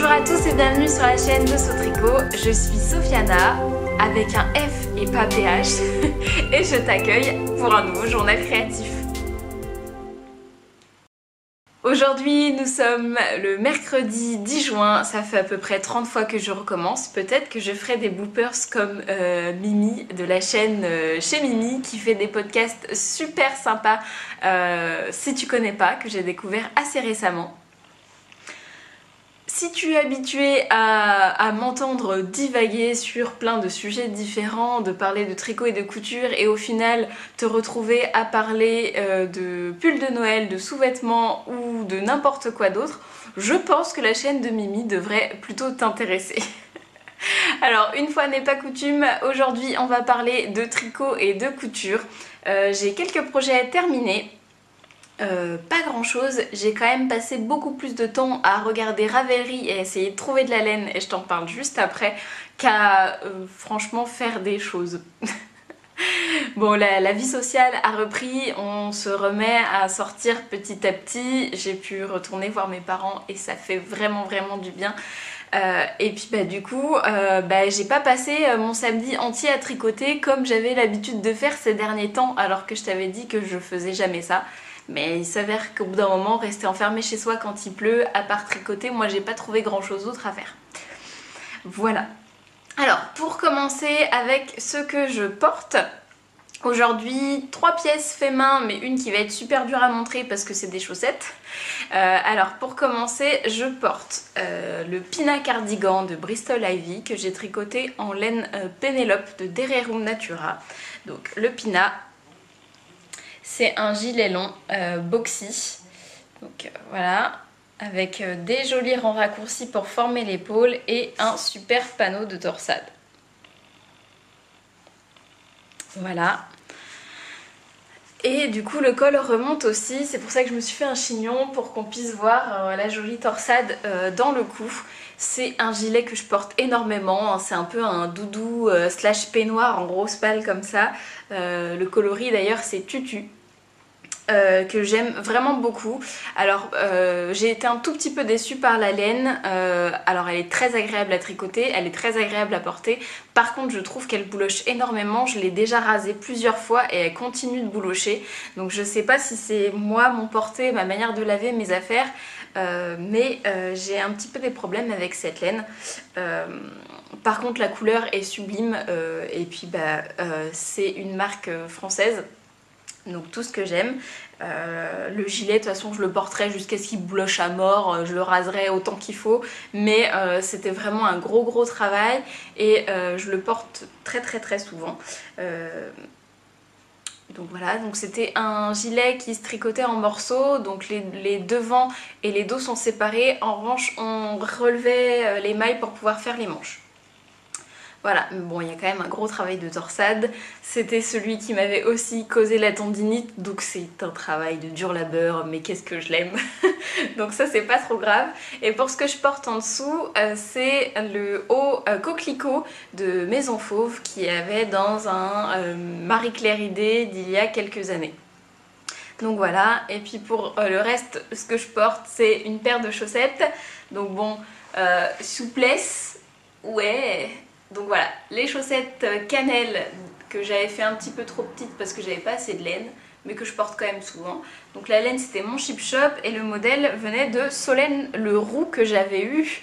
Bonjour à tous et bienvenue sur la chaîne de Sotricot. Je suis Sofiana avec un F et pas PH et je t'accueille pour un nouveau journal créatif. Aujourd'hui nous sommes le mercredi 10 juin, ça fait à peu près 30 fois que je recommence. Peut-être que je ferai des bloopers comme Mimi de la chaîne Chez Mimi qui fait des podcasts super sympas si tu connais pas, que j'ai découvert assez récemment. Si tu es habitué à m'entendre divaguer sur plein de sujets différents, de parler de tricot et de couture et au final te retrouver à parler de pulls de Noël, de sous-vêtements ou de n'importe quoi d'autre, je pense que la chaîne de Mimi devrait plutôt t'intéresser. Alors une fois n'est pas coutume, aujourd'hui on va parler de tricot et de couture. J'ai quelques projets terminés. Pas grand chose, j'ai quand même passé beaucoup plus de temps à regarder Ravelry et à essayer de trouver de la laine, et je t'en parle juste après, qu'à franchement faire des choses. Bon, la vie sociale a repris, on se remet à sortir petit à petit, j'ai pu retourner voir mes parents et ça fait vraiment du bien. Et puis du coup, j'ai pas passé mon samedi entier à tricoter comme j'avais l'habitude de faire ces derniers temps, alors que je t'avais dit que je faisais jamais ça. Mais il s'avère qu'au bout d'un moment, rester enfermé chez soi quand il pleut, à part tricoter, moi j'ai pas trouvé grand chose d'autre à faire. Voilà. Alors, pour commencer avec ce que je porte, aujourd'hui 3 pièces fait main, mais une qui va être super dure à montrer parce que c'est des chaussettes. Alors pour commencer, je porte le Pina Cardigan de Bristol Ivy que j'ai tricoté en laine Penelope de Dererum Natura. Donc le Pina. C'est un gilet long boxy, donc voilà, avec des jolis rangs raccourcis pour former l'épaule et un super panneau de torsade. Voilà. Et du coup le col remonte aussi, c'est pour ça que je me suis fait un chignon pour qu'on puisse voir la jolie torsade dans le cou. C'est un gilet que je porte énormément, hein. C'est un peu un doudou slash peignoir en grosse palle comme ça. Le coloris d'ailleurs c'est tutu. Que j'aime vraiment beaucoup. Alors j'ai été un tout petit peu déçue par la laine. Alors elle est très agréable à tricoter, elle est très agréable à porter. Par contre je trouve qu'elle bouloche énormément. Je l'ai déjà rasée plusieurs fois et elle continue de boulocher. Donc je sais pas si c'est moi, mon porté, ma manière de laver mes affaires, mais j'ai un petit peu des problèmes avec cette laine. Par contre la couleur est sublime et puis c'est une marque française. Donc tout ce que j'aime. Le gilet de toute façon je le porterai jusqu'à ce qu'il bouloche à mort, je le raserai autant qu'il faut, mais c'était vraiment un gros travail et je le porte très souvent. Donc voilà, donc c'était un gilet qui se tricotait en morceaux, donc les devants et les dos sont séparés, en revanche on relevait les mailles pour pouvoir faire les manches. Voilà, mais bon, il y a quand même un gros travail de torsade. C'était celui qui m'avait aussi causé la tendinite, donc c'est un travail de dur labeur, mais qu'est-ce que je l'aime. Donc ça, c'est pas trop grave. Et pour ce que je porte en dessous, c'est le haut coquelicot de Maison Fauve qui avait dans un Marie-Claire idée d'il y a quelques années. Donc voilà, et puis pour le reste, ce que je porte, c'est une paire de chaussettes. Donc bon, souplesse, ouais. Donc voilà, les chaussettes cannelle que j'avais fait un petit peu trop petites parce que j'avais pas assez de laine, mais que je porte quand même souvent. Donc la laine c'était mon Chip Shop et le modèle venait de Solène Le Roux que j'avais eu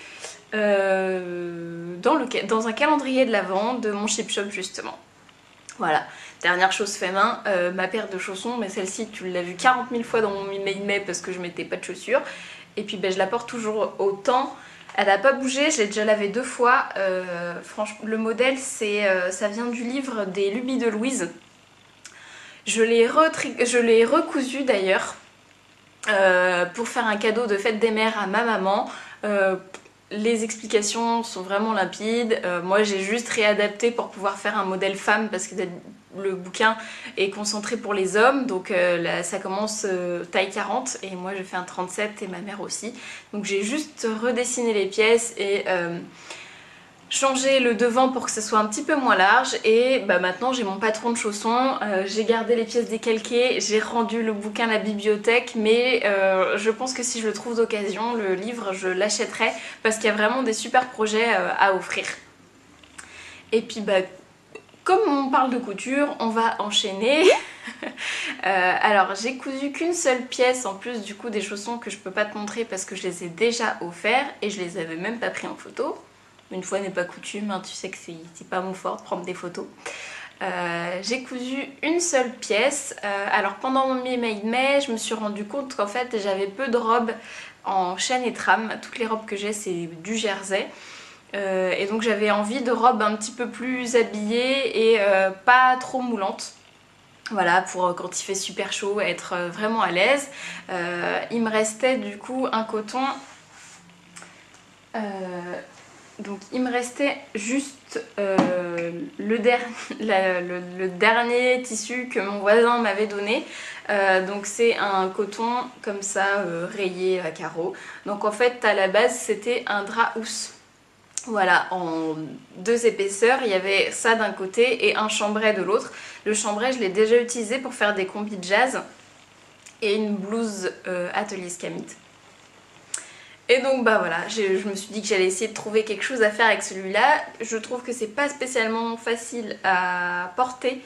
dans un calendrier de l'Avent de mon Chip Shop justement. Voilà, dernière chose fait main, ma paire de chaussons, mais celle-ci tu l'as vue 40 000 fois dans mon mai parce que je mettais pas de chaussures. Et puis je la porte toujours autant. Elle n'a pas bougé, je l'ai déjà lavé 2 fois. Franchement, le modèle, ça vient du livre des Lubies de Louise. Je l'ai recousu d'ailleurs pour faire un cadeau de fête des mères à ma maman. Les explications sont vraiment limpides. Moi, j'ai juste réadapté pour pouvoir faire un modèle femme parce que le bouquin est concentré pour les hommes. Donc là, ça commence taille 40 et moi, je fais un 37 et ma mère aussi. Donc j'ai juste redessiné les pièces et changé le devant pour que ce soit un petit peu moins large et bah maintenant j'ai mon patron de chaussons, j'ai gardé les pièces décalquées, j'ai rendu le bouquin à la bibliothèque mais je pense que si je le trouve d'occasion, le livre je l'achèterai parce qu'il y a vraiment des super projets à offrir. Et puis bah comme on parle de couture, on va enchaîner. Alors j'ai cousu qu'une seule pièce en plus du coup des chaussons que je peux pas te montrer parce que je les ai déjà offerts et je les avais même pas pris en photo. Une fois n'est pas coutume, hein, tu sais que c'est pas mon fort de prendre des photos. J'ai cousu une seule pièce. Alors pendant mon Made May, je me suis rendu compte qu'en fait j'avais peu de robes en chaîne et trame. Toutes les robes que j'ai c'est du jersey. Et donc j'avais envie de robes un petit peu plus habillées et pas trop moulantes. Voilà, pour quand il fait super chaud, être vraiment à l'aise. Il me restait du coup un coton. Donc il me restait juste le dernier tissu que mon voisin m'avait donné. Donc c'est un coton comme ça rayé à carreaux. Donc en fait à la base c'était un drap housse. Voilà, en 2 épaisseurs, il y avait ça d'un côté et un chambray de l'autre. Le chambray je l'ai déjà utilisé pour faire des combis de jazz et une blouse atelier Scamit. Et donc bah voilà, je me suis dit que j'allais essayer de trouver quelque chose à faire avec celui-là. Je trouve que c'est pas spécialement facile à porter.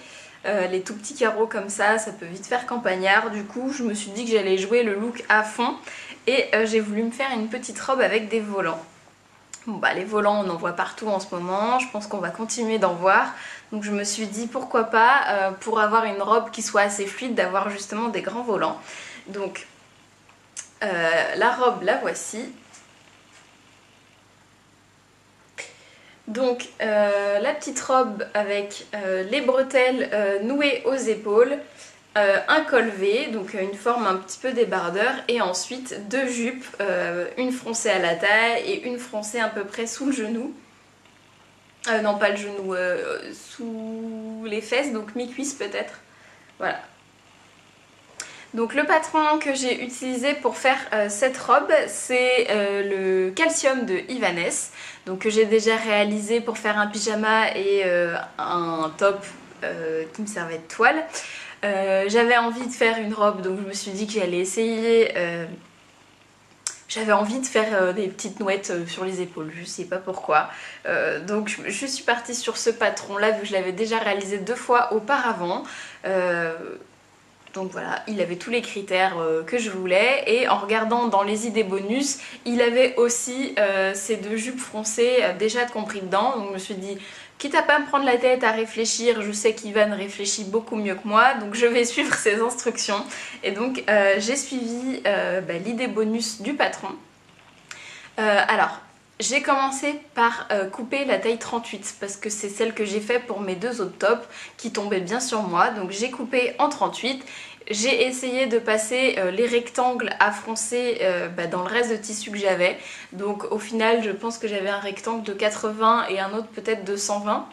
Les tout petits carreaux comme ça peut vite faire campagnard. Du coup je me suis dit que j'allais jouer le look à fond. Et j'ai voulu me faire une petite robe avec des volants. Bon bah les volants on en voit partout en ce moment, je pense qu'on va continuer d'en voir. Donc je me suis dit pourquoi pas, pour avoir une robe qui soit assez fluide, d'avoir justement des grands volants. Donc la robe, la voici. Donc la petite robe avec les bretelles nouées aux épaules, un col V, donc une forme un petit peu débardeur, et ensuite 2 jupes, une froncée à la taille et une froncée à peu près sous le genou. Non pas le genou, sous les fesses, donc mi-cuisse peut-être. Voilà. Donc le patron que j'ai utilisé pour faire cette robe, c'est le Calcium de Ivanes, donc que j'ai déjà réalisé pour faire un pyjama et un top qui me servait de toile. J'avais envie de faire une robe, donc je me suis dit que j'allais essayer. J'avais envie de faire des petites nouettes sur les épaules, je sais pas pourquoi. Donc je suis partie sur ce patron là, vu que je l'avais déjà réalisé 2 fois auparavant. Donc voilà, il avait tous les critères que je voulais, et en regardant dans les idées bonus, il avait aussi ces 2 jupes froncées déjà compris dedans. Donc je me suis dit, quitte à pas me prendre la tête à réfléchir, je sais qu'Ivan réfléchit beaucoup mieux que moi, donc je vais suivre ses instructions. Et donc j'ai suivi l'idée bonus du patron. Alors, j'ai commencé par couper la taille 38 parce que c'est celle que j'ai fait pour mes 2 autres tops qui tombaient bien sur moi. Donc j'ai coupé en 38. J'ai essayé de passer les rectangles à froncer dans le reste de tissu que j'avais. Donc au final je pense que j'avais un rectangle de 80 et un autre peut-être de 120.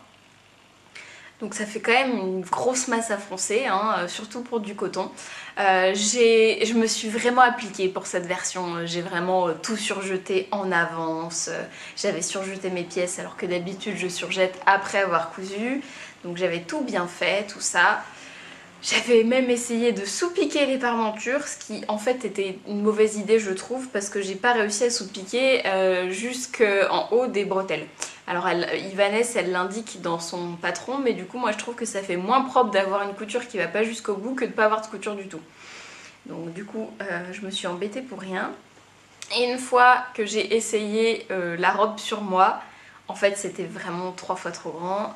Donc ça fait quand même une grosse masse à froncer, hein, surtout pour du coton. Je me suis vraiment appliquée pour cette version, j'ai vraiment tout surjeté en avance. J'avais surjeté mes pièces alors que d'habitude je surjette après avoir cousu. Donc j'avais tout bien fait, tout ça. J'avais même essayé de sous-piquer les parmentures, ce qui en fait était une mauvaise idée je trouve, parce que j'ai pas réussi à sous-piquer jusqu'en haut des bretelles. Alors Ivanes elle l'indique dans son patron, mais du coup moi je trouve que ça fait moins propre d'avoir une couture qui va pas jusqu'au bout que de pas avoir de couture du tout. Donc du coup je me suis embêtée pour rien. Et une fois que j'ai essayé la robe sur moi, en fait c'était vraiment 3 fois trop grand.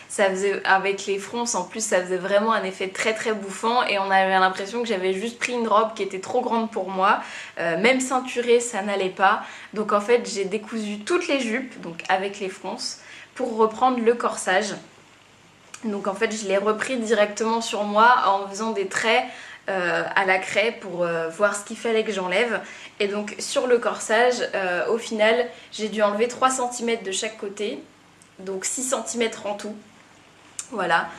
Ça faisait, avec les fronces en plus, ça faisait vraiment un effet très très bouffant et on avait l'impression que j'avais juste pris une robe qui était trop grande pour moi. Même ceinturée ça n'allait pas. Donc en fait j'ai décousu toutes les jupes, donc avec les fronces, pour reprendre le corsage. Donc en fait je l'ai repris directement sur moi en faisant des traits à la craie pour voir ce qu'il fallait que j'enlève. Et donc sur le corsage, au final j'ai dû enlever 3 cm de chaque côté, donc 6 cm en tout. Voilà,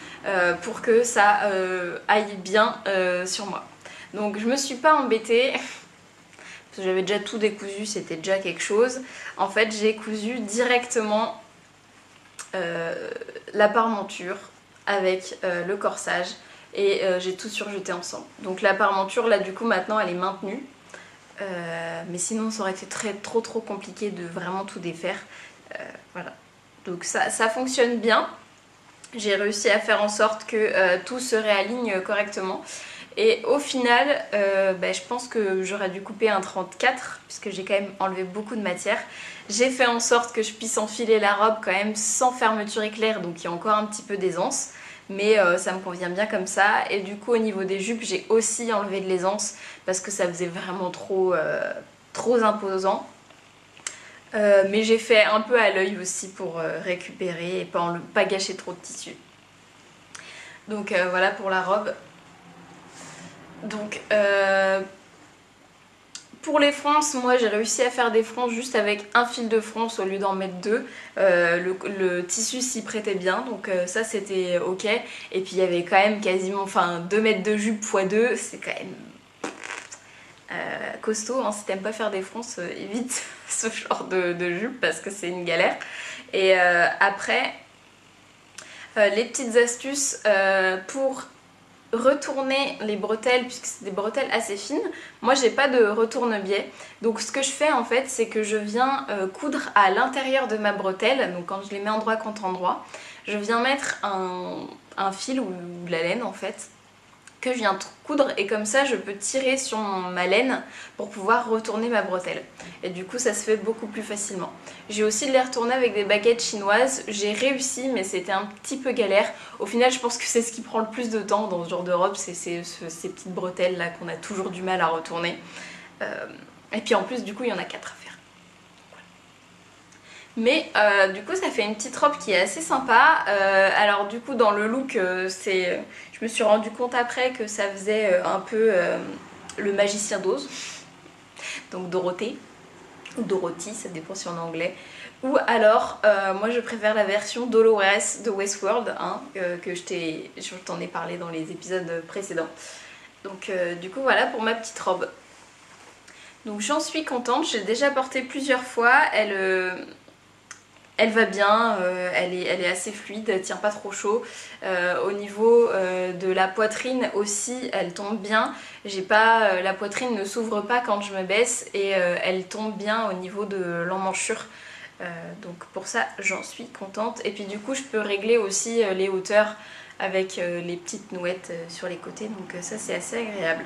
pour que ça aille bien sur moi. Donc je me suis pas embêtée, parce que j'avais déjà tout décousu, c'était déjà quelque chose. En fait j'ai cousu directement la parmenture avec le corsage et j'ai tout surjeté ensemble. Donc la parmenture là du coup maintenant elle est maintenue. Mais sinon ça aurait été trop compliqué de vraiment tout défaire. Voilà. Donc ça fonctionne bien. J'ai réussi à faire en sorte que tout se réaligne correctement. Et au final, je pense que j'aurais dû couper un 34 puisque j'ai quand même enlevé beaucoup de matière. J'ai fait en sorte que je puisse enfiler la robe quand même sans fermeture éclair, donc il y a encore un petit peu d'aisance. Mais ça me convient bien comme ça. Et du coup au niveau des jupes, j'ai aussi enlevé de l'aisance parce que ça faisait vraiment trop imposant. Mais j'ai fait un peu à l'œil aussi pour récupérer et pas gâcher trop de tissu. Donc voilà pour la robe. Donc pour les fronces, moi j'ai réussi à faire des fronces juste avec un fil de fronce au lieu d'en mettre deux. Le tissu s'y prêtait bien, donc ça c'était ok. Et puis il y avait quand même quasiment 2 mètres de jupe x 2, c'est quand même costaud, hein. Si t'aimes pas faire des fronces, évite ce genre de jupe parce que c'est une galère. Et après, les petites astuces pour retourner les bretelles, puisque c'est des bretelles assez fines. Moi j'ai pas de retourne-biais, donc ce que je fais en fait c'est que je viens coudre à l'intérieur de ma bretelle. Donc quand je les mets endroit contre endroit, je viens mettre un fil ou de la laine en fait que je viens coudre, et comme ça je peux tirer sur ma laine pour pouvoir retourner ma bretelle, et du coup ça se fait beaucoup plus facilement. J'ai aussi de les retourner avec des baguettes chinoises, j'ai réussi mais c'était un petit peu galère. Au final je pense que c'est ce qui prend le plus de temps dans ce genre de robe, c'est ces petites bretelles là qu'on a toujours du mal à retourner. Et puis en plus du coup il y en a 4 à faire. Mais du coup ça fait une petite robe qui est assez sympa. Alors du coup dans le look, je me suis rendu compte après que ça faisait un peu le magicien d'Oz. Donc Dorothée, ou Dorothy, ça dépend si on est anglais. Ou alors, moi je préfère la version Dolores de Westworld, hein, que je t'en ai parlé dans les épisodes précédents. Donc du coup voilà pour ma petite robe. Donc j'en suis contente, j'ai déjà porté plusieurs fois, elle va bien, elle est assez fluide, elle tient pas trop chaud. Au niveau de la poitrine aussi, elle tombe bien. La poitrine ne s'ouvre pas quand je me baisse, et elle tombe bien au niveau de l'emmanchure. Donc pour ça, j'en suis contente. Et puis du coup, je peux régler aussi les hauteurs avec les petites nouettes sur les côtés. Donc ça, c'est assez agréable.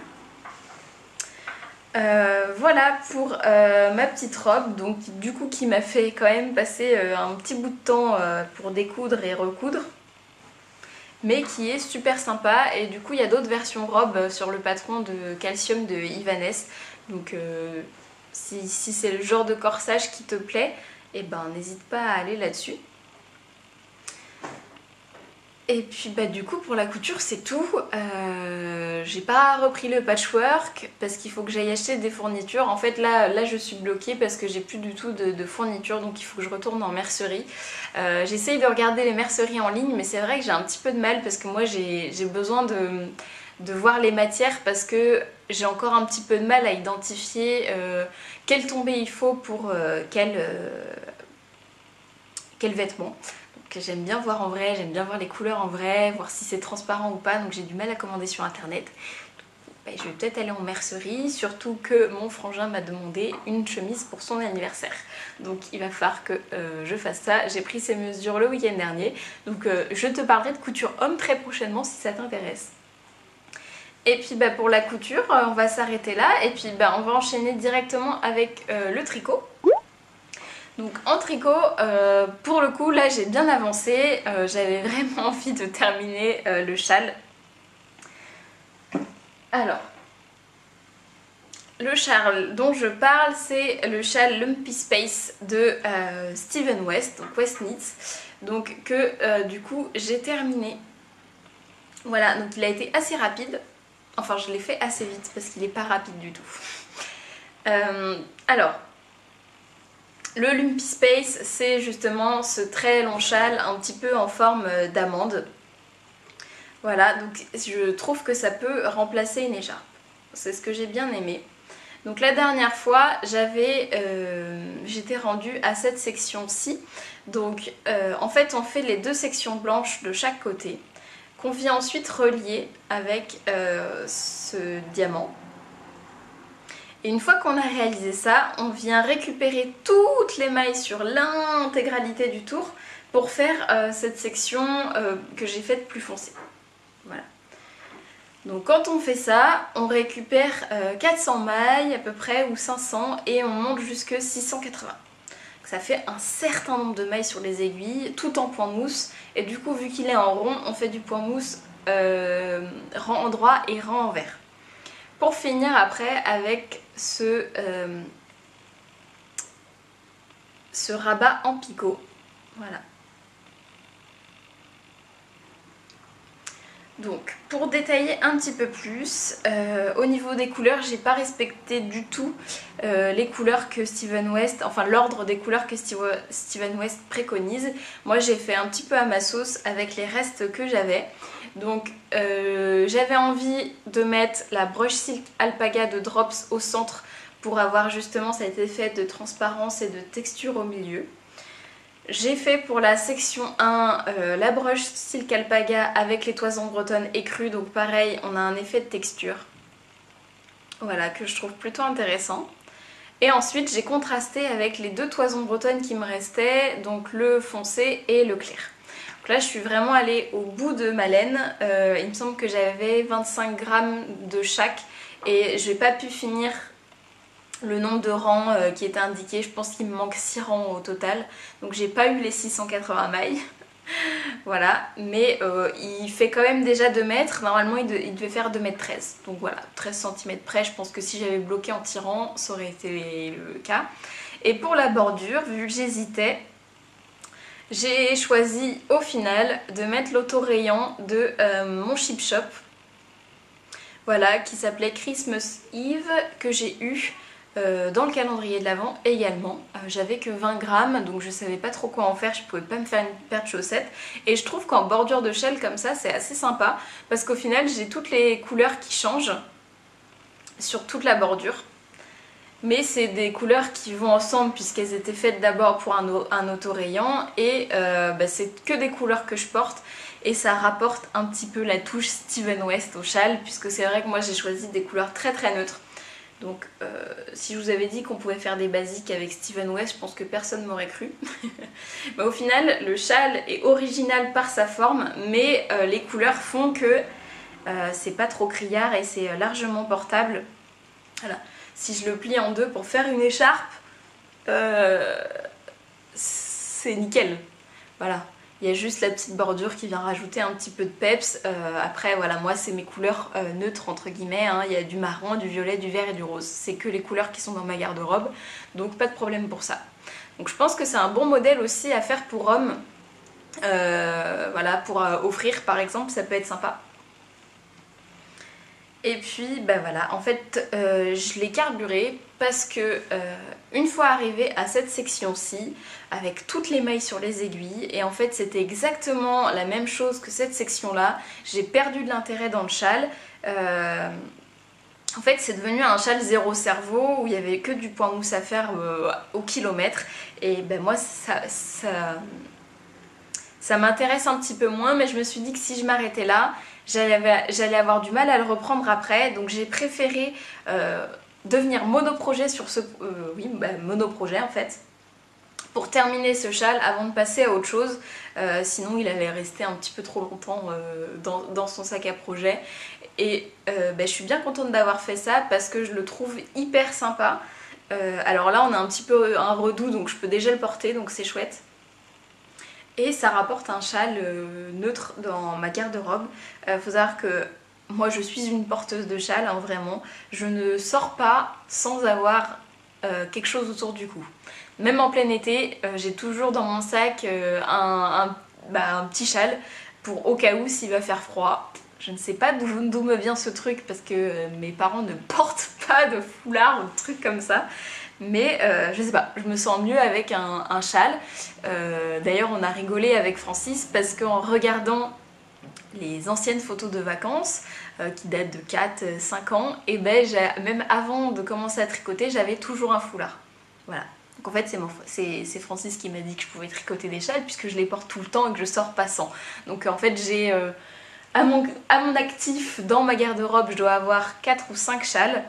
Voilà pour ma petite robe, donc du coup qui m'a fait quand même passer un petit bout de temps pour découdre et recoudre, mais qui est super sympa. Et du coup il y a d'autres versions robes sur le patron de Calcium de Ivanes, donc si c'est le genre de corsage qui te plaît, et ben n'hésite pas à aller là-dessus. Et puis du coup pour la couture c'est tout. J'ai pas repris le patchwork parce qu'il faut que j'aille acheter des fournitures. En fait là je suis bloquée parce que j'ai plus du tout de fournitures, donc il faut que je retourne en mercerie. J'essaye de regarder les merceries en ligne, mais c'est vrai que j'ai un petit peu de mal parce que moi j'ai besoin de voir les matières, parce que j'ai encore un petit peu de mal à identifier quelle tombée il faut pour quel vêtement. J'aime bien voir en vrai, j'aime bien voir les couleurs en vrai, voir si c'est transparent ou pas, donc j'ai du mal à commander sur internet. Je vais peut-être aller en mercerie, surtout que mon frangin m'a demandé une chemise pour son anniversaire. Donc il va falloir que je fasse ça. J'ai pris ses mesures le week-end dernier, donc je te parlerai de couture homme très prochainement si ça t'intéresse. Et puis pour la couture, on va s'arrêter là, et puis on va enchaîner directement avec le tricot. Donc en tricot, pour le coup là j'ai bien avancé, j'avais vraiment envie de terminer le châle. Alors, le châle dont je parle, c'est le châle Lumpy Space de Steven West, donc West Knits, donc que du coup j'ai terminé. Voilà, donc il a été assez rapide, enfin je l'ai fait assez vite parce qu'il n'est pas rapide du tout. Alors, le Lumpy Space, c'est justement ce très long châle un petit peu en forme d'amande. Voilà, donc je trouve que ça peut remplacer une écharpe. C'est ce que j'ai bien aimé. Donc la dernière fois, j'étais rendue à cette section-ci. Donc en fait, on fait les 2 sections blanches de chaque côté, qu'on vient ensuite relier avec ce diamant. Et une fois qu'on a réalisé ça, on vient récupérer toutes les mailles sur l'intégralité du tour pour faire cette section que j'ai faite plus foncée. Voilà. Donc quand on fait ça, on récupère 400 mailles à peu près ou 500 et on monte jusque 680. Donc ça fait un certain nombre de mailles sur les aiguilles, tout en point mousse. Et du coup, vu qu'il est en rond, on fait du point mousse rang en droit et rang en vert. Pour finir après avec ce rabat en picot. Voilà. Donc pour détailler un petit peu plus, au niveau des couleurs, j'ai pas respecté du tout les couleurs que Steven West, enfin l'ordre des couleurs que Steven West préconise. Moi j'ai fait un petit peu à ma sauce avec les restes que j'avais. Donc j'avais envie de mettre la Brush Silk Alpaga de Drops au centre pour avoir justement cet effet de transparence et de texture au milieu. J'ai fait pour la section 1 la Brush Silk Alpaga avec les toisons bretonnes écrues, donc pareil, on a un effet de texture. Voilà, que je trouve plutôt intéressant. Et ensuite j'ai contrasté avec les 2 toisons bretonnes qui me restaient, donc le foncé et le clair. Donc là je suis vraiment allée au bout de ma laine, il me semble que j'avais 25 grammes de chaque et j'ai pas pu finir le nombre de rangs qui était indiqué. Je pense qu'il me manque 6 rangs au total, donc j'ai pas eu les 680 mailles. Voilà, mais il fait quand même déjà 2 mètres, normalement il devait faire 2 mètres 13, donc voilà, 13 cm près. Je pense que si j'avais bloqué en tirant, ça aurait été le cas. Et pour la bordure, vu que j'hésitais, j'ai choisi au final de mettre l'autorayant de mon Chip Shop, voilà, qui s'appelait Christmas Eve, que j'ai eu dans le calendrier de l'Avent également. J'avais que 20 grammes, donc je savais pas trop quoi en faire, je pouvais pas me faire une paire de chaussettes. Et je trouve qu'en bordure de shell comme ça, c'est assez sympa, parce qu'au final j'ai toutes les couleurs qui changent sur toute la bordure. Mais c'est des couleurs qui vont ensemble puisqu'elles étaient faites d'abord pour un autorayant et c'est que des couleurs que je porte et ça rapporte un petit peu la touche Steven West au châle, puisque c'est vrai que moi j'ai choisi des couleurs très très neutres. Donc si je vous avais dit qu'on pouvait faire des basiques avec Steven West, je pense que personne m'aurait cru. Mais au final le châle est original par sa forme, mais les couleurs font que c'est pas trop criard et c'est largement portable. Voilà. Si je le plie en 2 pour faire une écharpe, c'est nickel. Voilà, il y a juste la petite bordure qui vient rajouter un petit peu de peps. Après voilà, moi c'est mes couleurs neutres entre guillemets, hein. Il y a du marron, du violet, du vert et du rose. C'est que les couleurs qui sont dans ma garde-robe, donc pas de problème pour ça. Donc je pense que c'est un bon modèle aussi à faire pour hommes. Voilà, pour offrir par exemple, ça peut être sympa. Et puis bah voilà, en fait je l'ai carburé parce que une fois arrivée à cette section-ci, avec toutes les mailles sur les aiguilles, et en fait c'était exactement la même chose que cette section-là, j'ai perdu de l'intérêt dans le châle. En fait c'est devenu un châle zéro cerveau où il n'y avait que du point mousse à faire au kilomètre, et ben moi ça m'intéresse un petit peu moins, mais je me suis dit que si je m'arrêtais là, j'allais avoir du mal à le reprendre après, donc j'ai préféré devenir monoprojet sur ce... monoprojet en fait, pour terminer ce châle avant de passer à autre chose, sinon il allait rester un petit peu trop longtemps dans son sac à projet. Et je suis bien contente d'avoir fait ça parce que je le trouve hyper sympa. Alors là on a un petit peu un redout, donc je peux déjà le porter, donc c'est chouette. Et ça rapporte un châle neutre dans ma garde-robe. Faut savoir que moi je suis une porteuse de châle, hein, vraiment. Je ne sors pas sans avoir quelque chose autour du cou. Même en plein été, j'ai toujours dans mon sac un petit châle pour au cas où s'il va faire froid. Je ne sais pas d'où me vient ce truc parce que mes parents ne portent pas de foulard ou de trucs comme ça. Mais je sais pas, je me sens mieux avec un châle. D'ailleurs on a rigolé avec Francis parce qu'en regardant les anciennes photos de vacances, qui date de 4-5 ans, et ben même avant de commencer à tricoter, j'avais toujours un foulard. Voilà. Donc en fait c'est Francis qui m'a dit que je pouvais tricoter des châles puisque je les porte tout le temps et que je sors pas sans. Donc en fait j'ai à mon actif dans ma garde-robe, je dois avoir 4 ou 5 châles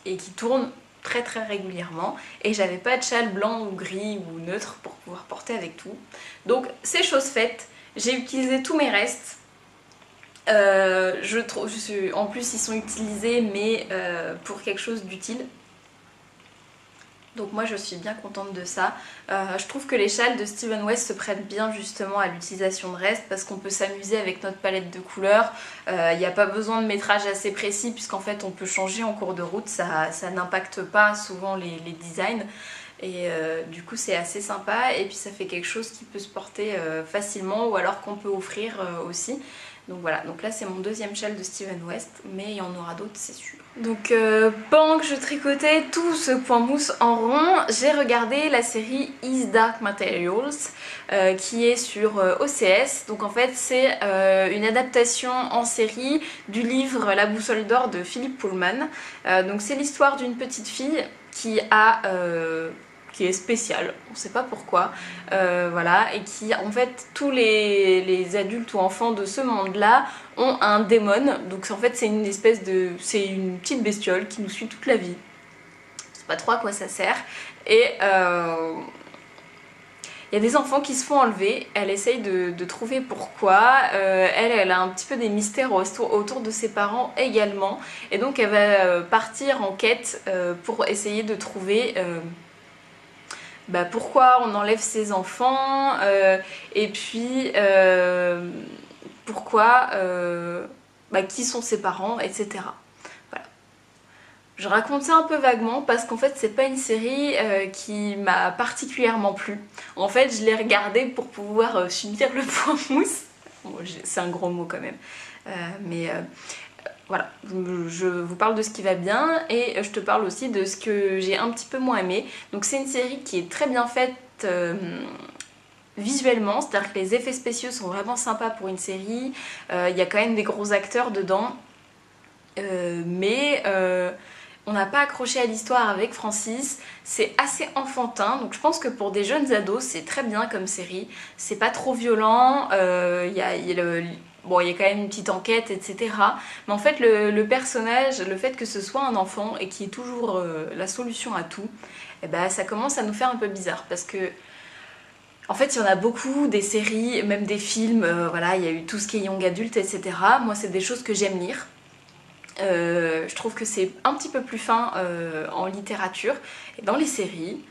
et qui tournent très régulièrement, et j'avais pas de châle blanc ou gris ou neutre pour pouvoir porter avec tout. Donc c'est chose faite, j'ai utilisé tous mes restes. En plus ils sont utilisés mais pour quelque chose d'utile. Donc moi je suis bien contente de ça. Je trouve que les châles de Steven West se prêtent bien justement à l'utilisation de restes parce qu'on peut s'amuser avec notre palette de couleurs. Il n'y a pas besoin de métrage assez précis puisqu'en fait on peut changer en cours de route, ça n'impacte pas souvent les designs. Et du coup c'est assez sympa et puis ça fait quelque chose qui peut se porter facilement ou alors qu'on peut offrir aussi. Donc voilà, donc là c'est mon deuxième châle de Steven West, mais il y en aura d'autres c'est sûr. Donc pendant que je tricotais tout ce point mousse en rond, j'ai regardé la série Is Dark Materials qui est sur OCS. Donc en fait c'est une adaptation en série du livre La boussole d'or de Philippe Pullman. Donc c'est l'histoire d'une petite fille qui est spéciale, on sait pas pourquoi, voilà, et qui en fait tous les adultes ou enfants de ce monde là ont un démon. Donc en fait c'est une petite bestiole qui nous suit toute la vie, je sais pas trop à quoi ça sert, et il y a des enfants qui se font enlever, elle essaye de trouver pourquoi, elle a un petit peu des mystères autour de ses parents également, et donc elle va partir en quête pour essayer de trouver pourquoi on enlève ses enfants, et puis pourquoi, qui sont ses parents, etc. Voilà. Je raconte ça un peu vaguement parce qu'en fait c'est pas une série qui m'a particulièrement plu. En fait je l'ai regardée pour pouvoir subir le point mousse. Bon, c'est un gros mot quand même. Voilà, je vous parle de ce qui va bien et je te parle aussi de ce que j'ai un petit peu moins aimé. Donc c'est une série qui est très bien faite visuellement, c'est-à-dire que les effets spéciaux sont vraiment sympas pour une série. Il y a quand même des gros acteurs dedans, mais on n'a pas accroché à l'histoire avec Francis. C'est assez enfantin, donc je pense que pour des jeunes ados c'est très bien comme série. C'est pas trop violent, bon, il y a quand même une petite enquête, etc. Mais en fait, le personnage, le fait que ce soit un enfant et qui ait toujours la solution à tout, eh ben, ça commence à nous faire un peu bizarre. Parce que, en fait, il y en a beaucoup, des séries, même des films, voilà, il y a eu tout ce qui est young adulte, etc. Moi, c'est des choses que j'aime lire. Je trouve que c'est un petit peu plus fin en littérature. Et dans les séries,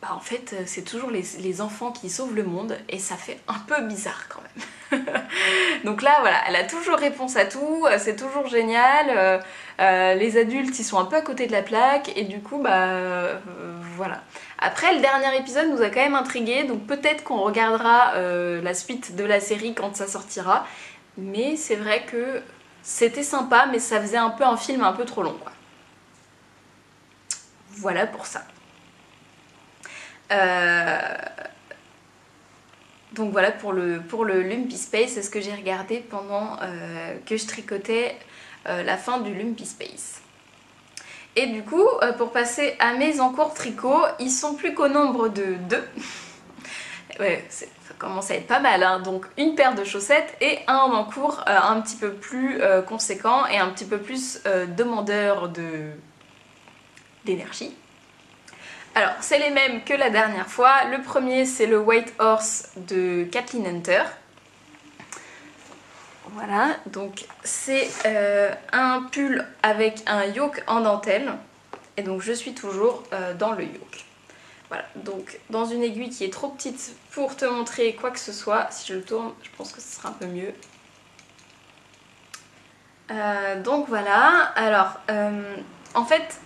en fait, c'est toujours les enfants qui sauvent le monde et ça fait un peu bizarre quand même. Donc là, voilà, elle a toujours réponse à tout, c'est toujours génial. Les adultes, ils sont un peu à côté de la plaque et du coup, voilà. Après, le dernier épisode nous a quand même intrigués, donc peut-être qu'on regardera la suite de la série quand ça sortira. Mais c'est vrai que c'était sympa, mais ça faisait un peu un film un peu trop long, quoi. Voilà pour ça. Donc voilà pour le Lumpy Space, c'est ce que j'ai regardé pendant que je tricotais la fin du Lumpy Space. Et du coup, pour passer à mes encours tricot, ils sont plus qu'au nombre de 2. Ouais, ça commence à être pas mal, hein. Donc une paire de chaussettes et un encours un petit peu plus conséquent et un petit peu plus demandeur d'énergie. Alors, c'est les mêmes que la dernière fois. Le premier, c'est le White Horse de Kathleen Hunter. Voilà, donc c'est un pull avec un yoke en dentelle. Et donc, je suis toujours dans le yoke. Voilà, donc dans une aiguille qui est trop petite pour te montrer quoi que ce soit. Si je le tourne, je pense que ce sera un peu mieux. Donc voilà, alors en fait...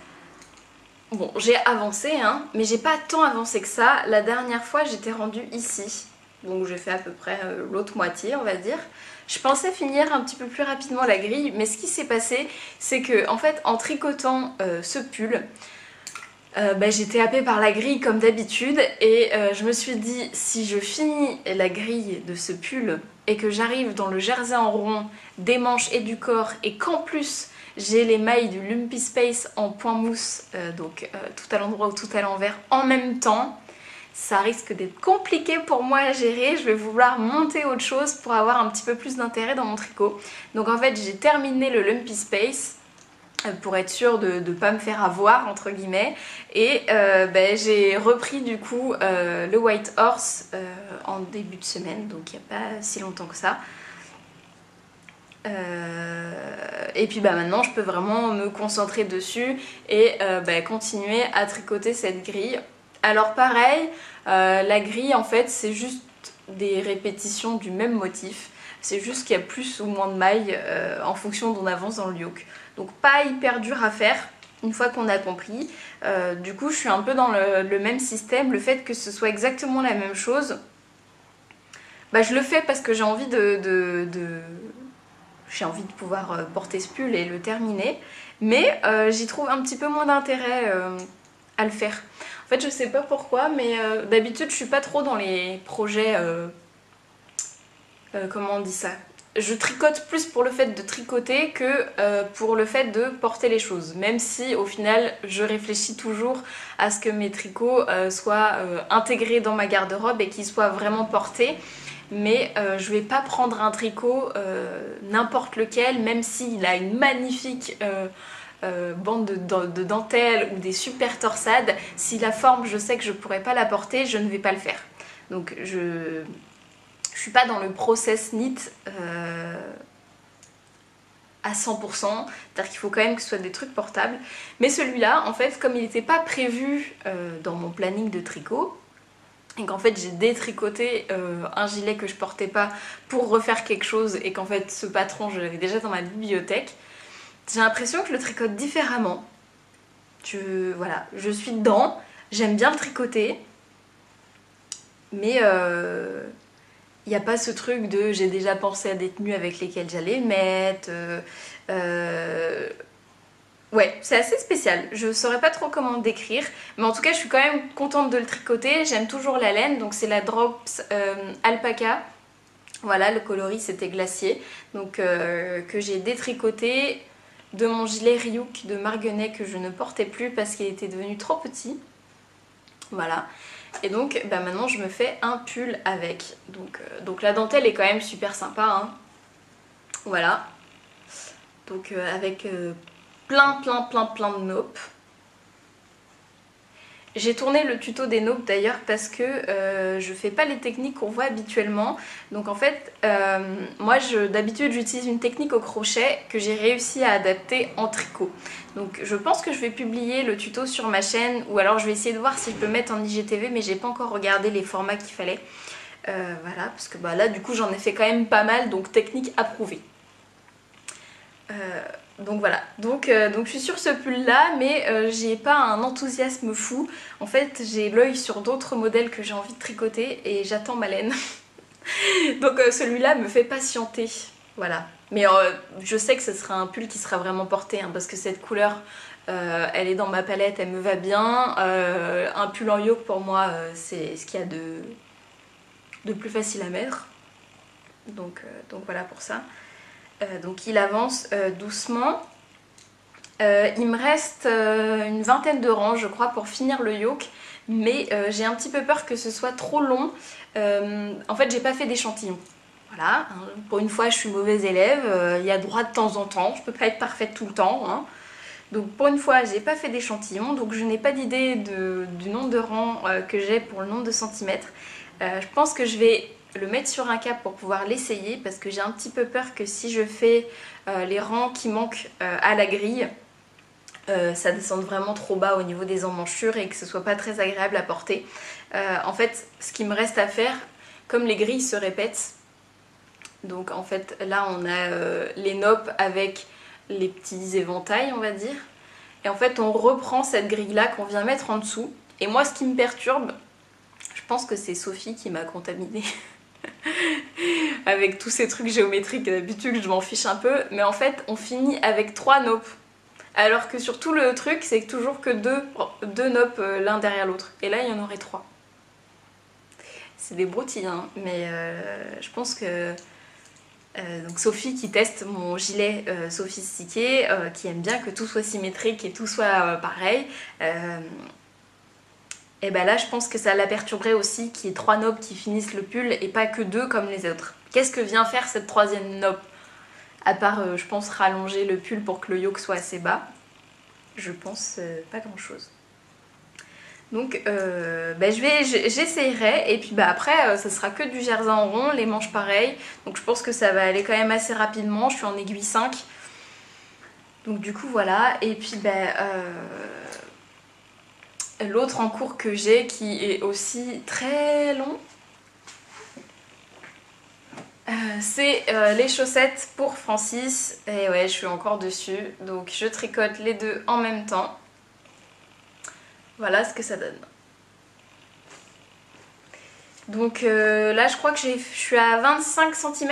Bon, j'ai avancé, hein, mais j'ai pas tant avancé que ça. La dernière fois, j'étais rendue ici. Donc j'ai fait à peu près l'autre moitié, on va dire. Je pensais finir un petit peu plus rapidement la grille, mais ce qui s'est passé, c'est que, en fait, en tricotant ce pull, j'étais happée par la grille comme d'habitude. Et je me suis dit, si je finis la grille de ce pull et que j'arrive dans le jersey en rond des manches et du corps et qu'en plus j'ai les mailles du Lumpy Space en point mousse, tout à l'endroit ou tout à l'envers en même temps, ça risque d'être compliqué pour moi à gérer. Je vais vouloir monter autre chose pour avoir un petit peu plus d'intérêt dans mon tricot. Donc en fait j'ai terminé le Lumpy Space pour être sûre de ne pas me faire avoir entre guillemets, et j'ai repris du coup le White Horse en début de semaine, donc il n'y a pas si longtemps que ça. Et puis maintenant je peux vraiment me concentrer dessus et continuer à tricoter cette grille. Alors pareil, la grille en fait c'est juste des répétitions du même motif, c'est juste qu'il y a plus ou moins de mailles en fonction d'on avance dans le yoke. Donc pas hyper dur à faire une fois qu'on a compris. Du coup je suis un peu dans le même système, le fait que ce soit exactement la même chose, je le fais parce que j'ai envie j'ai envie de pouvoir porter ce pull et le terminer, mais j'y trouve un petit peu moins d'intérêt à le faire. En fait je sais pas pourquoi, mais d'habitude je suis pas trop dans les projets, comment on dit ça, je tricote plus pour le fait de tricoter que pour le fait de porter les choses, même si au final je réfléchis toujours à ce que mes tricots soient intégrés dans ma garde-robe et qu'ils soient vraiment portés. Mais je vais pas prendre un tricot n'importe lequel, même s'il a une magnifique bande de dentelle ou des super torsades. Si la forme je sais que je pourrais pas la porter, je ne vais pas le faire. Donc je suis pas dans le process knit à 100%, c'est-à-dire qu'il faut quand même que ce soit des trucs portables. Mais celui-là, en fait, comme il n'était pas prévu dans mon planning de tricot, et qu'en fait j'ai détricoté un gilet que je portais pas pour refaire quelque chose, et qu'en fait ce patron je l'avais déjà dans ma bibliothèque, j'ai l'impression que je le tricote différemment. Voilà, je suis dedans, j'aime bien le tricoter, mais il n'y a pas ce truc de j'ai déjà pensé à des tenues avec lesquelles j'allais le mettre. Ouais, c'est assez spécial, je saurais pas trop comment décrire, mais en tout cas je suis quand même contente de le tricoter, j'aime toujours la laine, donc c'est la Drops Alpaca, voilà, le coloris c'était glacier, donc que j'ai détricoté de mon gilet Ryuk de Marguenet que je ne portais plus parce qu'il était devenu trop petit, voilà, et donc maintenant je me fais un pull avec, donc la dentelle est quand même super sympa, hein. Voilà, donc avec plein de naupes. J'ai tourné le tuto des naupes d'ailleurs parce que je fais pas les techniques qu'on voit habituellement. Donc en fait, moi d'habitude j'utilise une technique au crochet que j'ai réussi à adapter en tricot. Donc je pense que je vais publier le tuto sur ma chaîne, ou alors je vais essayer de voir si je peux mettre en IGTV, mais j'ai pas encore regardé les formats qu'il fallait. Voilà, parce que là du coup j'en ai fait quand même pas mal, donc technique approuvée. Donc voilà, donc je suis sur ce pull là, mais j'ai pas un enthousiasme fou. En fait j'ai l'œil sur d'autres modèles que j'ai envie de tricoter et j'attends ma laine. Donc celui-là me fait patienter, voilà. Mais je sais que ce sera un pull qui sera vraiment porté, hein, parce que cette couleur elle est dans ma palette, elle me va bien. Un pull en yoke pour moi c'est ce qu'il y a de plus facile à mettre. Donc voilà pour ça. Donc il avance doucement. Il me reste une vingtaine de rangs je crois pour finir le yoke, mais j'ai un petit peu peur que ce soit trop long. En fait j'ai pas fait d'échantillon. Voilà, hein, pour une fois je suis mauvaise élève, il y a droit de temps en temps, je peux pas être parfaite tout le temps, hein. Donc pour une fois j'ai pas fait d'échantillon, donc je n'ai pas d'idée du nombre de rangs que j'ai pour le nombre de centimètres. Je pense que je vais le mettre sur un cap pour pouvoir l'essayer, parce que j'ai un petit peu peur que si je fais les rangs qui manquent à la grille, ça descende vraiment trop bas au niveau des emmanchures et que ce soit pas très agréable à porter. En fait ce qui me reste à faire, comme les grilles se répètent, donc en fait là on a les naupes avec les petits éventails on va dire, et en fait on reprend cette grille là qu'on vient mettre en dessous, et moi ce qui me perturbe, je pense que c'est Sophie qui m'a contaminée avec tous ces trucs géométriques, d'habitude je m'en fiche un peu, mais en fait on finit avec 3 naupes, alors que sur tout le truc c'est toujours que deux naupes l'un derrière l'autre, et là il y en aurait 3. C'est des broutilles hein, mais je pense que Donc Sophie qui teste mon gilet sophistiqué, qui aime bien que tout soit symétrique et tout soit pareil. Et ben là je pense que ça la perturberait aussi qu'il y ait 3 nobs qui finissent le pull et pas que 2 comme les autres. Qu'est-ce que vient faire cette 3e nob? À part je pense rallonger le pull pour que le yoke soit assez bas. Je pense pas grand chose. Donc j'essayerai et puis après ça sera que du jersey en rond, les manches pareilles. Donc je pense que ça va aller quand même assez rapidement, je suis en aiguille 5. Donc du coup voilà, et puis l'autre en cours que j'ai qui est aussi très long, c'est les chaussettes pour Francis. Et ouais, je suis encore dessus, donc je tricote les deux en même temps. Voilà ce que ça donne. Donc là je crois que je suis à 25 cm.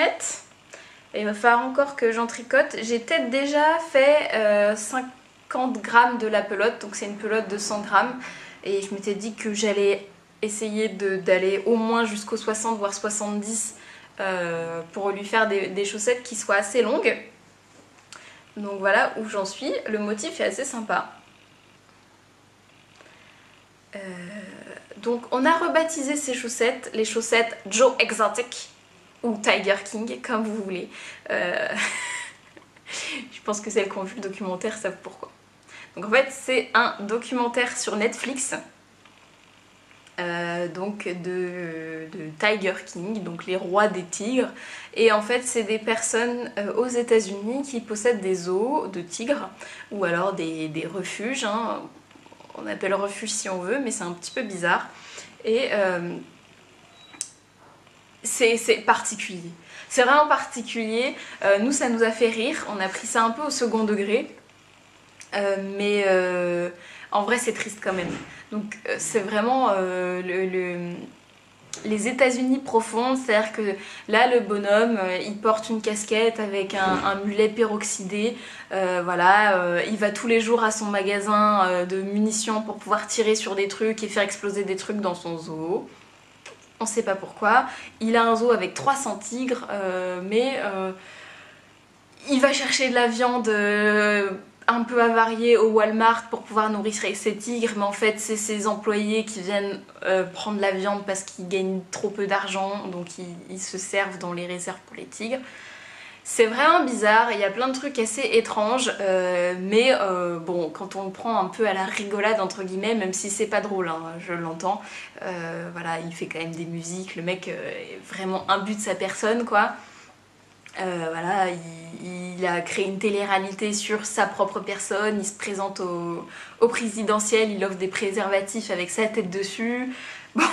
Et il va falloir encore que j'en tricote. J'ai peut-être déjà fait 50 grammes de la pelote. Donc c'est une pelote de 100 grammes. Et je m'étais dit que j'allais essayer d'aller au moins jusqu'aux 60 voire 70 pour lui faire des chaussettes qui soient assez longues. Donc voilà où j'en suis. Le motif est assez sympa. Donc on a rebaptisé ces chaussettes, les chaussettes Joe Exotic ou Tiger King, comme vous voulez. Je pense que celles qui ont vu le documentaire savent pourquoi. Donc en fait c'est un documentaire sur Netflix donc de Tiger King, donc les rois des tigres. Et en fait c'est des personnes aux États-Unis qui possèdent des zoos de tigres ou alors des refuges, hein. On appelle refuge si on veut, mais c'est un petit peu bizarre. Et c'est particulier. C'est vraiment particulier. Nous, ça nous a fait rire. On a pris ça un peu au second degré. Mais en vrai, c'est triste quand même. Donc, c'est vraiment les États-Unis profonds. C'est-à-dire que là, le bonhomme, il porte une casquette avec un mulet peroxydé. Voilà, il va tous les jours à son magasin de munitions pour pouvoir tirer sur des trucs et faire exploser des trucs dans son zoo. On sait pas pourquoi. Il a un zoo avec 300 tigres, mais il va chercher de la viande un peu avariée au Walmart pour pouvoir nourrir ses tigres, mais en fait c'est ses employés qui viennent prendre la viande parce qu'ils gagnent trop peu d'argent, donc ils se servent dans les réserves pour les tigres. C'est vraiment bizarre, il y a plein de trucs assez étranges, mais bon, quand on le prend un peu à la rigolade entre guillemets, même si c'est pas drôle, hein, je l'entends, voilà, il fait quand même des musiques, le mec est vraiment imbu de sa personne quoi. Voilà, il a créé une télé-réalité sur sa propre personne, il se présente au présidentiel, il offre des préservatifs avec sa tête dessus. Bon,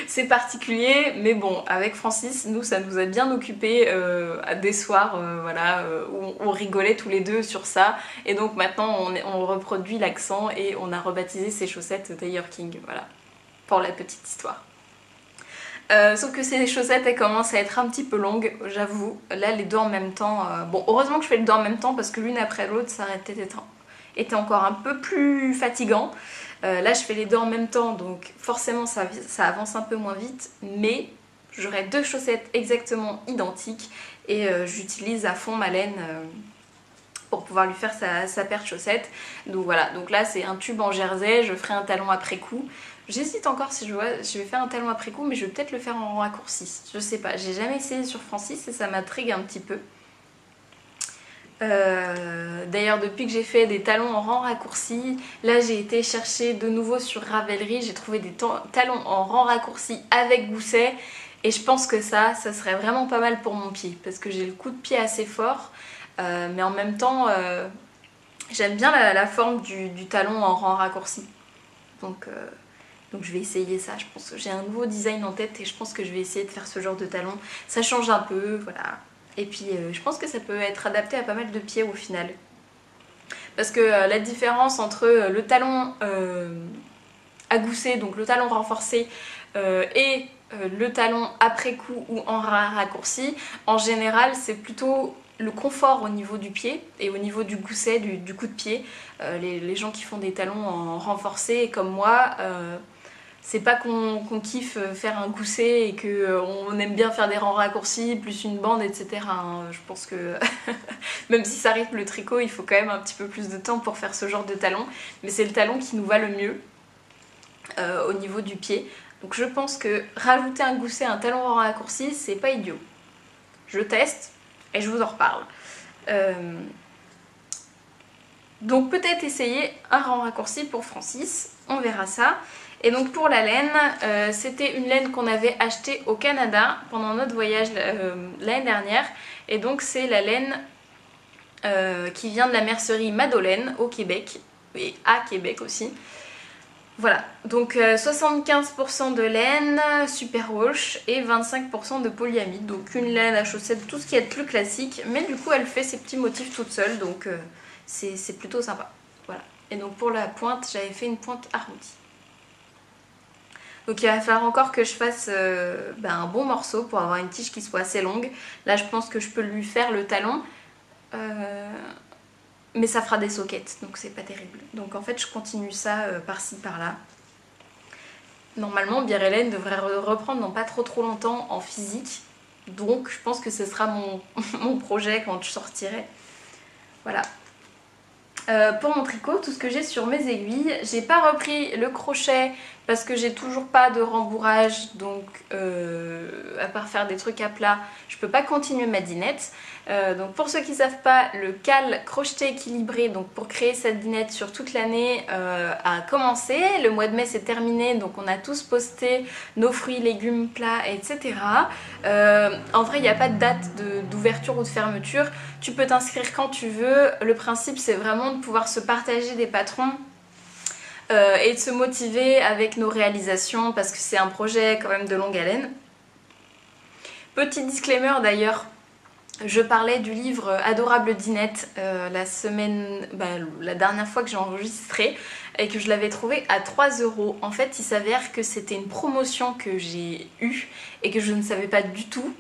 c'est particulier, mais bon, avec Francis, nous, ça nous a bien occupés à des soirs voilà, où on rigolait tous les deux sur ça. Et donc maintenant, on reproduit l'accent et on a rebaptisé ces chaussettes Tiger King, voilà, pour la petite histoire. Sauf que ces chaussettes elles commencent à être un petit peu longues, j'avoue. Là les deux en même temps, bon heureusement que je fais les deux en même temps parce que l'une après l'autre ça aurait peut-être été encore un peu plus fatigant. Là je fais les deux en même temps donc forcément ça avance un peu moins vite, mais j'aurai deux chaussettes exactement identiques et j'utilise à fond ma laine pour pouvoir lui faire sa paire de chaussettes. Donc voilà, donc là c'est un tube en jersey, je ferai un talon après coup. J'hésite encore si je vais faire un talon après coup, mais je vais peut-être le faire en raccourci. Je sais pas, j'ai jamais essayé sur Francis et ça m'intrigue un petit peu. D'ailleurs, depuis que j'ai fait des talons en rang raccourci, là j'ai été chercher de nouveau sur Ravelry, j'ai trouvé des talons en rang raccourci avec gousset. Et je pense que ça serait vraiment pas mal pour mon pied, parce que j'ai le coup de pied assez fort. Mais en même temps, j'aime bien la forme du talon en rang raccourci. Donc je vais essayer ça, je pense que j'ai un nouveau design en tête et je pense que je vais essayer de faire ce genre de talon. Ça change un peu, voilà. Et puis je pense que ça peut être adapté à pas mal de pieds au final. Parce que la différence entre le talon à gousset, donc le talon renforcé, et le talon après coup ou en raccourci, en général c'est plutôt le confort au niveau du pied et au niveau du gousset, du coup de pied. Les gens qui font des talons en renforcé comme moi, c'est pas qu'on kiffe faire un gousset et qu'on aime bien faire des rangs raccourcis, plus une bande, etc. hein. Je pense que même si ça rythme le tricot, il faut quand même un petit peu plus de temps pour faire ce genre de talon. Mais c'est le talon qui nous va le mieux au niveau du pied. Donc je pense que rajouter un gousset, un talon rang raccourci, c'est pas idiot. Je teste et je vous en reparle. Donc peut-être essayer un rang raccourci pour Francis, on verra ça. Et donc pour la laine, c'était une laine qu'on avait achetée au Canada pendant notre voyage l'année dernière. Et donc c'est la laine qui vient de la mercerie Madeleine au Québec, et à Québec aussi. Voilà, donc 75% de laine, superwash et 25% de polyamide. Donc une laine à chaussettes, tout ce qui est plus classique, mais du coup elle fait ses petits motifs toute seule, donc c'est plutôt sympa. Voilà. Et donc pour la pointe, j'avais fait une pointe arrondie. Donc il va falloir encore que je fasse un bon morceau pour avoir une tige qui soit assez longue. Là je pense que je peux lui faire le talon, mais ça fera des soquettes, donc c'est pas terrible. Donc en fait je continue ça par-ci par-là. Normalement Birélène devrait reprendre dans pas trop longtemps en physique. Donc je pense que ce sera mon projet quand je sortirai. Voilà. Pour mon tricot, tout ce que j'ai sur mes aiguilles, j'ai pas repris le crochet parce que j'ai toujours pas de rembourrage, donc à part faire des trucs à plat, je peux pas continuer ma dinette. Donc pour ceux qui savent pas, le cal crocheté équilibré, donc pour créer cette dinette sur toute l'année, a commencé. Le mois de mai c'est terminé, donc on a tous posté nos fruits, légumes, plats, etc. En vrai il n'y a pas de date d'ouverture ou de fermeture, tu peux t'inscrire quand tu veux. Le principe c'est vraiment de pouvoir se partager des patrons et de se motiver avec nos réalisations parce que c'est un projet quand même de longue haleine. Petit disclaimer d'ailleurs, je parlais du livre Adorable Dinette la dernière fois que j'ai enregistré et que je l'avais trouvé à 3 €. En fait, il s'avère que c'était une promotion que j'ai eue et que je ne savais pas du tout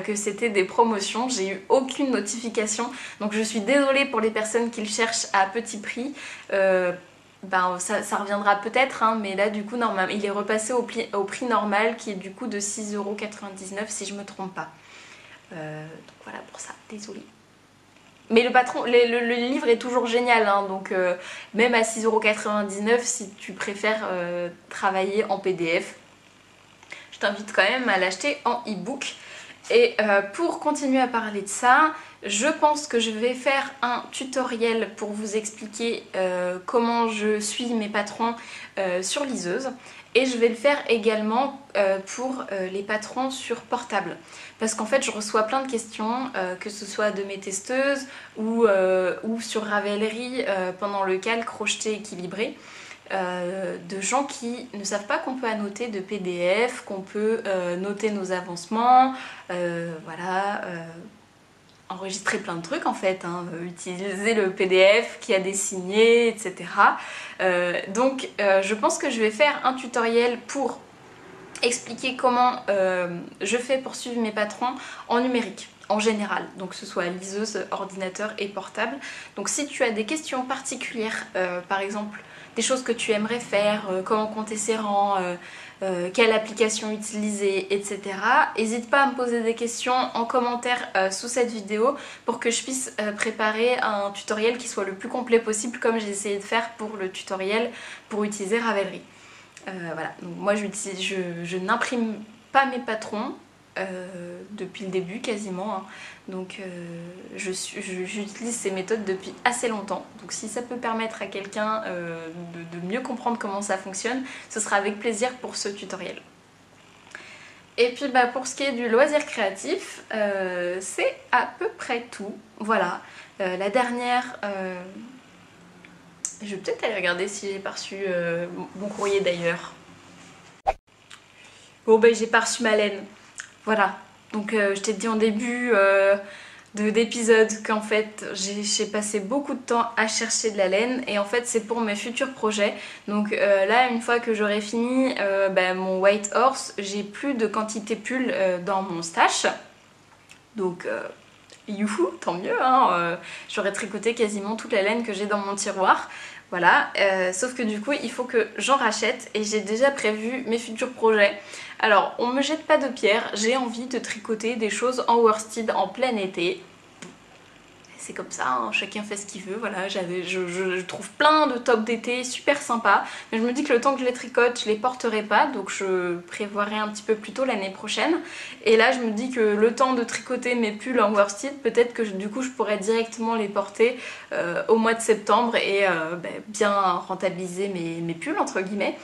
que c'était des promotions. J'ai eu aucune notification, donc je suis désolée pour les personnes qui le cherchent à petit prix. Ça reviendra peut-être, hein, mais là du coup il est repassé au prix normal qui est du coup de 6,99 € si je me trompe pas. Donc voilà pour ça, désolée. Mais le livre est toujours génial, hein, donc même à 6,99 € si tu préfères travailler en PDF, je t'invite quand même à l'acheter en e-book. Et pour continuer à parler de ça, je pense que je vais faire un tutoriel pour vous expliquer comment je suis mes patrons sur liseuse. Et je vais le faire également pour les patrons sur portable. Parce qu'en fait je reçois plein de questions, que ce soit de mes testeuses ou sur Ravelry pendant le cal crocheté équilibré. De gens qui ne savent pas qu'on peut annoter de PDF, qu'on peut noter nos avancements, enregistrer plein de trucs en fait, hein, utiliser le PDF qui a des signés, etc. Donc je pense que je vais faire un tutoriel pour expliquer comment je fais pour suivre mes patrons en numérique en général, donc que ce soit liseuse, ordinateur et portable. Donc si tu as des questions particulières, par exemple des choses que tu aimerais faire, comment compter ses rangs, quelle application utiliser, etc. N'hésite pas à me poser des questions en commentaire sous cette vidéo pour que je puisse préparer un tutoriel qui soit le plus complet possible comme j'ai essayé de faire pour le tutoriel pour utiliser Ravelry. Voilà, donc moi je n'imprime pas mes patrons depuis le début quasiment, hein. Donc j'utilise ces méthodes depuis assez longtemps, donc si ça peut permettre à quelqu'un de mieux comprendre comment ça fonctionne, ce sera avec plaisir pour ce tutoriel. Et puis pour ce qui est du loisir créatif, c'est à peu près tout. Voilà, la dernière... je vais peut-être aller regarder si j'ai pas reçu mon courrier d'ailleurs. Bon j'ai pas reçu ma laine. Voilà, donc je t'ai dit en début d'épisode qu'en fait j'ai passé beaucoup de temps à chercher de la laine et en fait c'est pour mes futurs projets. Donc là une fois que j'aurai fini mon White Horse, j'ai plus de quantité pull dans mon stash. Donc youhou, tant mieux, hein, j'aurais tricoté quasiment toute la laine que j'ai dans mon tiroir. Voilà, sauf que du coup il faut que j'en rachète et j'ai déjà prévu mes futurs projets. Alors on me jette pas de pierre, j'ai envie de tricoter des choses en worsted en plein été. C'est comme ça, hein, chacun fait ce qu'il veut, voilà, je trouve plein de tops d'été super sympas, mais je me dis que le temps que je les tricote, je les porterai pas, donc je prévoirai un petit peu plus tôt l'année prochaine. Et là je me dis que le temps de tricoter mes pulls en worsted, peut-être que du coup je pourrais directement les porter au mois de septembre et bien rentabiliser mes pulls entre guillemets.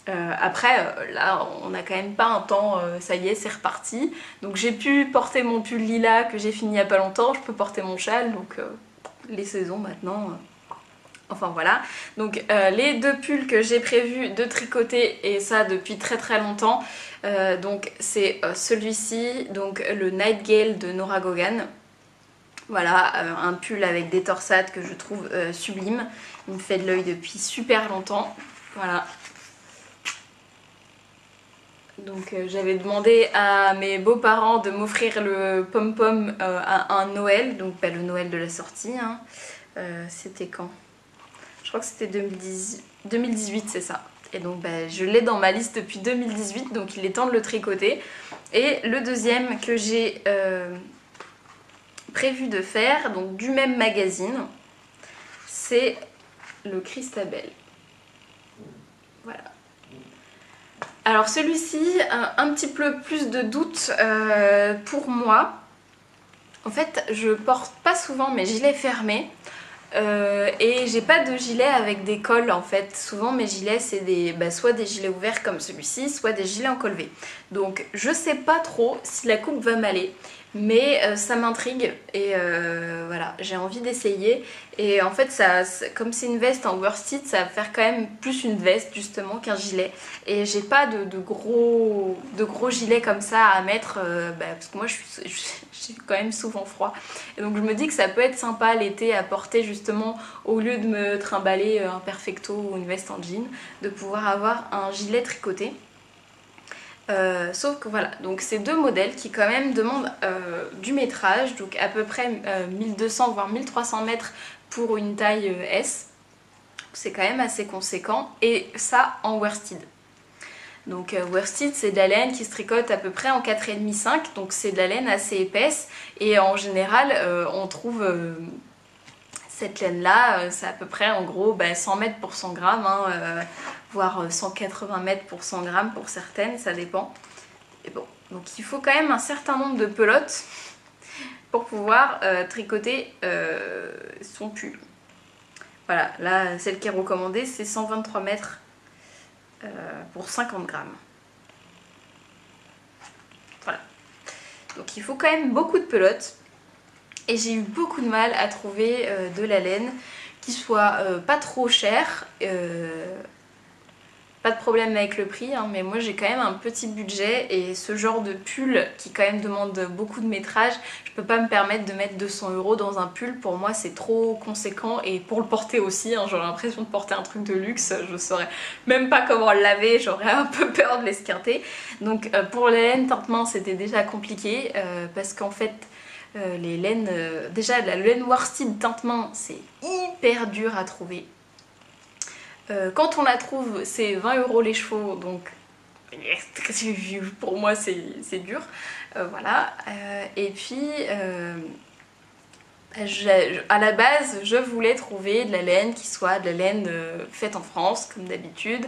Après, là, on n'a quand même pas un temps, ça y est, c'est reparti. Donc j'ai pu porter mon pull lilas que j'ai fini il y a pas longtemps, je peux porter mon châle, donc les saisons maintenant. Enfin voilà. Donc les deux pulls que j'ai prévu de tricoter, et ça depuis très très longtemps, donc c'est celui-ci, donc le Nightgale de Nora Gogan. Voilà, un pull avec des torsades que je trouve sublime. Il me fait de l'œil depuis super longtemps. Voilà. Donc j'avais demandé à mes beaux-parents de m'offrir le pom-pom à un Noël, donc le Noël de la sortie. Hein. C'était quand? Je crois que c'était 2018, c'est ça. Et donc je l'ai dans ma liste depuis 2018, donc il est temps de le tricoter. Et le deuxième que j'ai prévu de faire, donc du même magazine, c'est le Christabel. Voilà. Alors celui-ci, un petit peu plus de doute pour moi. En fait, je porte pas souvent mes gilets fermés et j'ai pas de gilet avec des cols en fait. Souvent mes gilets c'est soit des gilets ouverts comme celui-ci, soit des gilets en col V. Donc je sais pas trop si la coupe va m'aller. Mais ça m'intrigue et voilà, j'ai envie d'essayer. Et en fait, comme c'est une veste en worsted, ça va faire quand même plus une veste justement qu'un gilet. Et j'ai pas de gros gilets comme ça à mettre parce que moi j'ai quand même souvent froid. Et donc je me dis que ça peut être sympa l'été à porter justement, au lieu de me trimballer un perfecto ou une veste en jean, de pouvoir avoir un gilet tricoté. Sauf que voilà, donc c'est deux modèles qui quand même demandent du métrage, donc à peu près 1200 voire 1300 mètres pour une taille S. C'est quand même assez conséquent, et ça en worsted. Donc worsted c'est de la laine qui se tricote à peu près en 4,5-5, donc c'est de la laine assez épaisse, et en général on trouve cette laine là, c'est à peu près en gros 100 mètres pour 100 grammes, hein, voire 180 mètres pour 100 grammes pour certaines, ça dépend. Et bon, donc il faut quand même un certain nombre de pelotes pour pouvoir tricoter son pull. Voilà, là celle qui est recommandée c'est 123 mètres pour 50 grammes. Voilà. Donc il faut quand même beaucoup de pelotes. Et j'ai eu beaucoup de mal à trouver de la laine qui soit pas trop chère. Pas de problème avec le prix, hein, mais moi j'ai quand même un petit budget et ce genre de pull qui quand même demande beaucoup de métrage, je peux pas me permettre de mettre 200 € dans un pull. Pour moi c'est trop conséquent, et pour le porter aussi, hein, j'aurais l'impression de porter un truc de luxe, je saurais même pas comment le laver, j'aurais un peu peur de l'esquinter. Donc pour la laine teinte main c'était déjà compliqué parce qu'en fait les laines, déjà la laine worsted teinte main c'est hyper dur à trouver. Quand on la trouve c'est 20 € les chevaux, donc pour moi c'est dur. Voilà. Et puis à la base je voulais trouver de la laine qui soit de la laine faite en France comme d'habitude.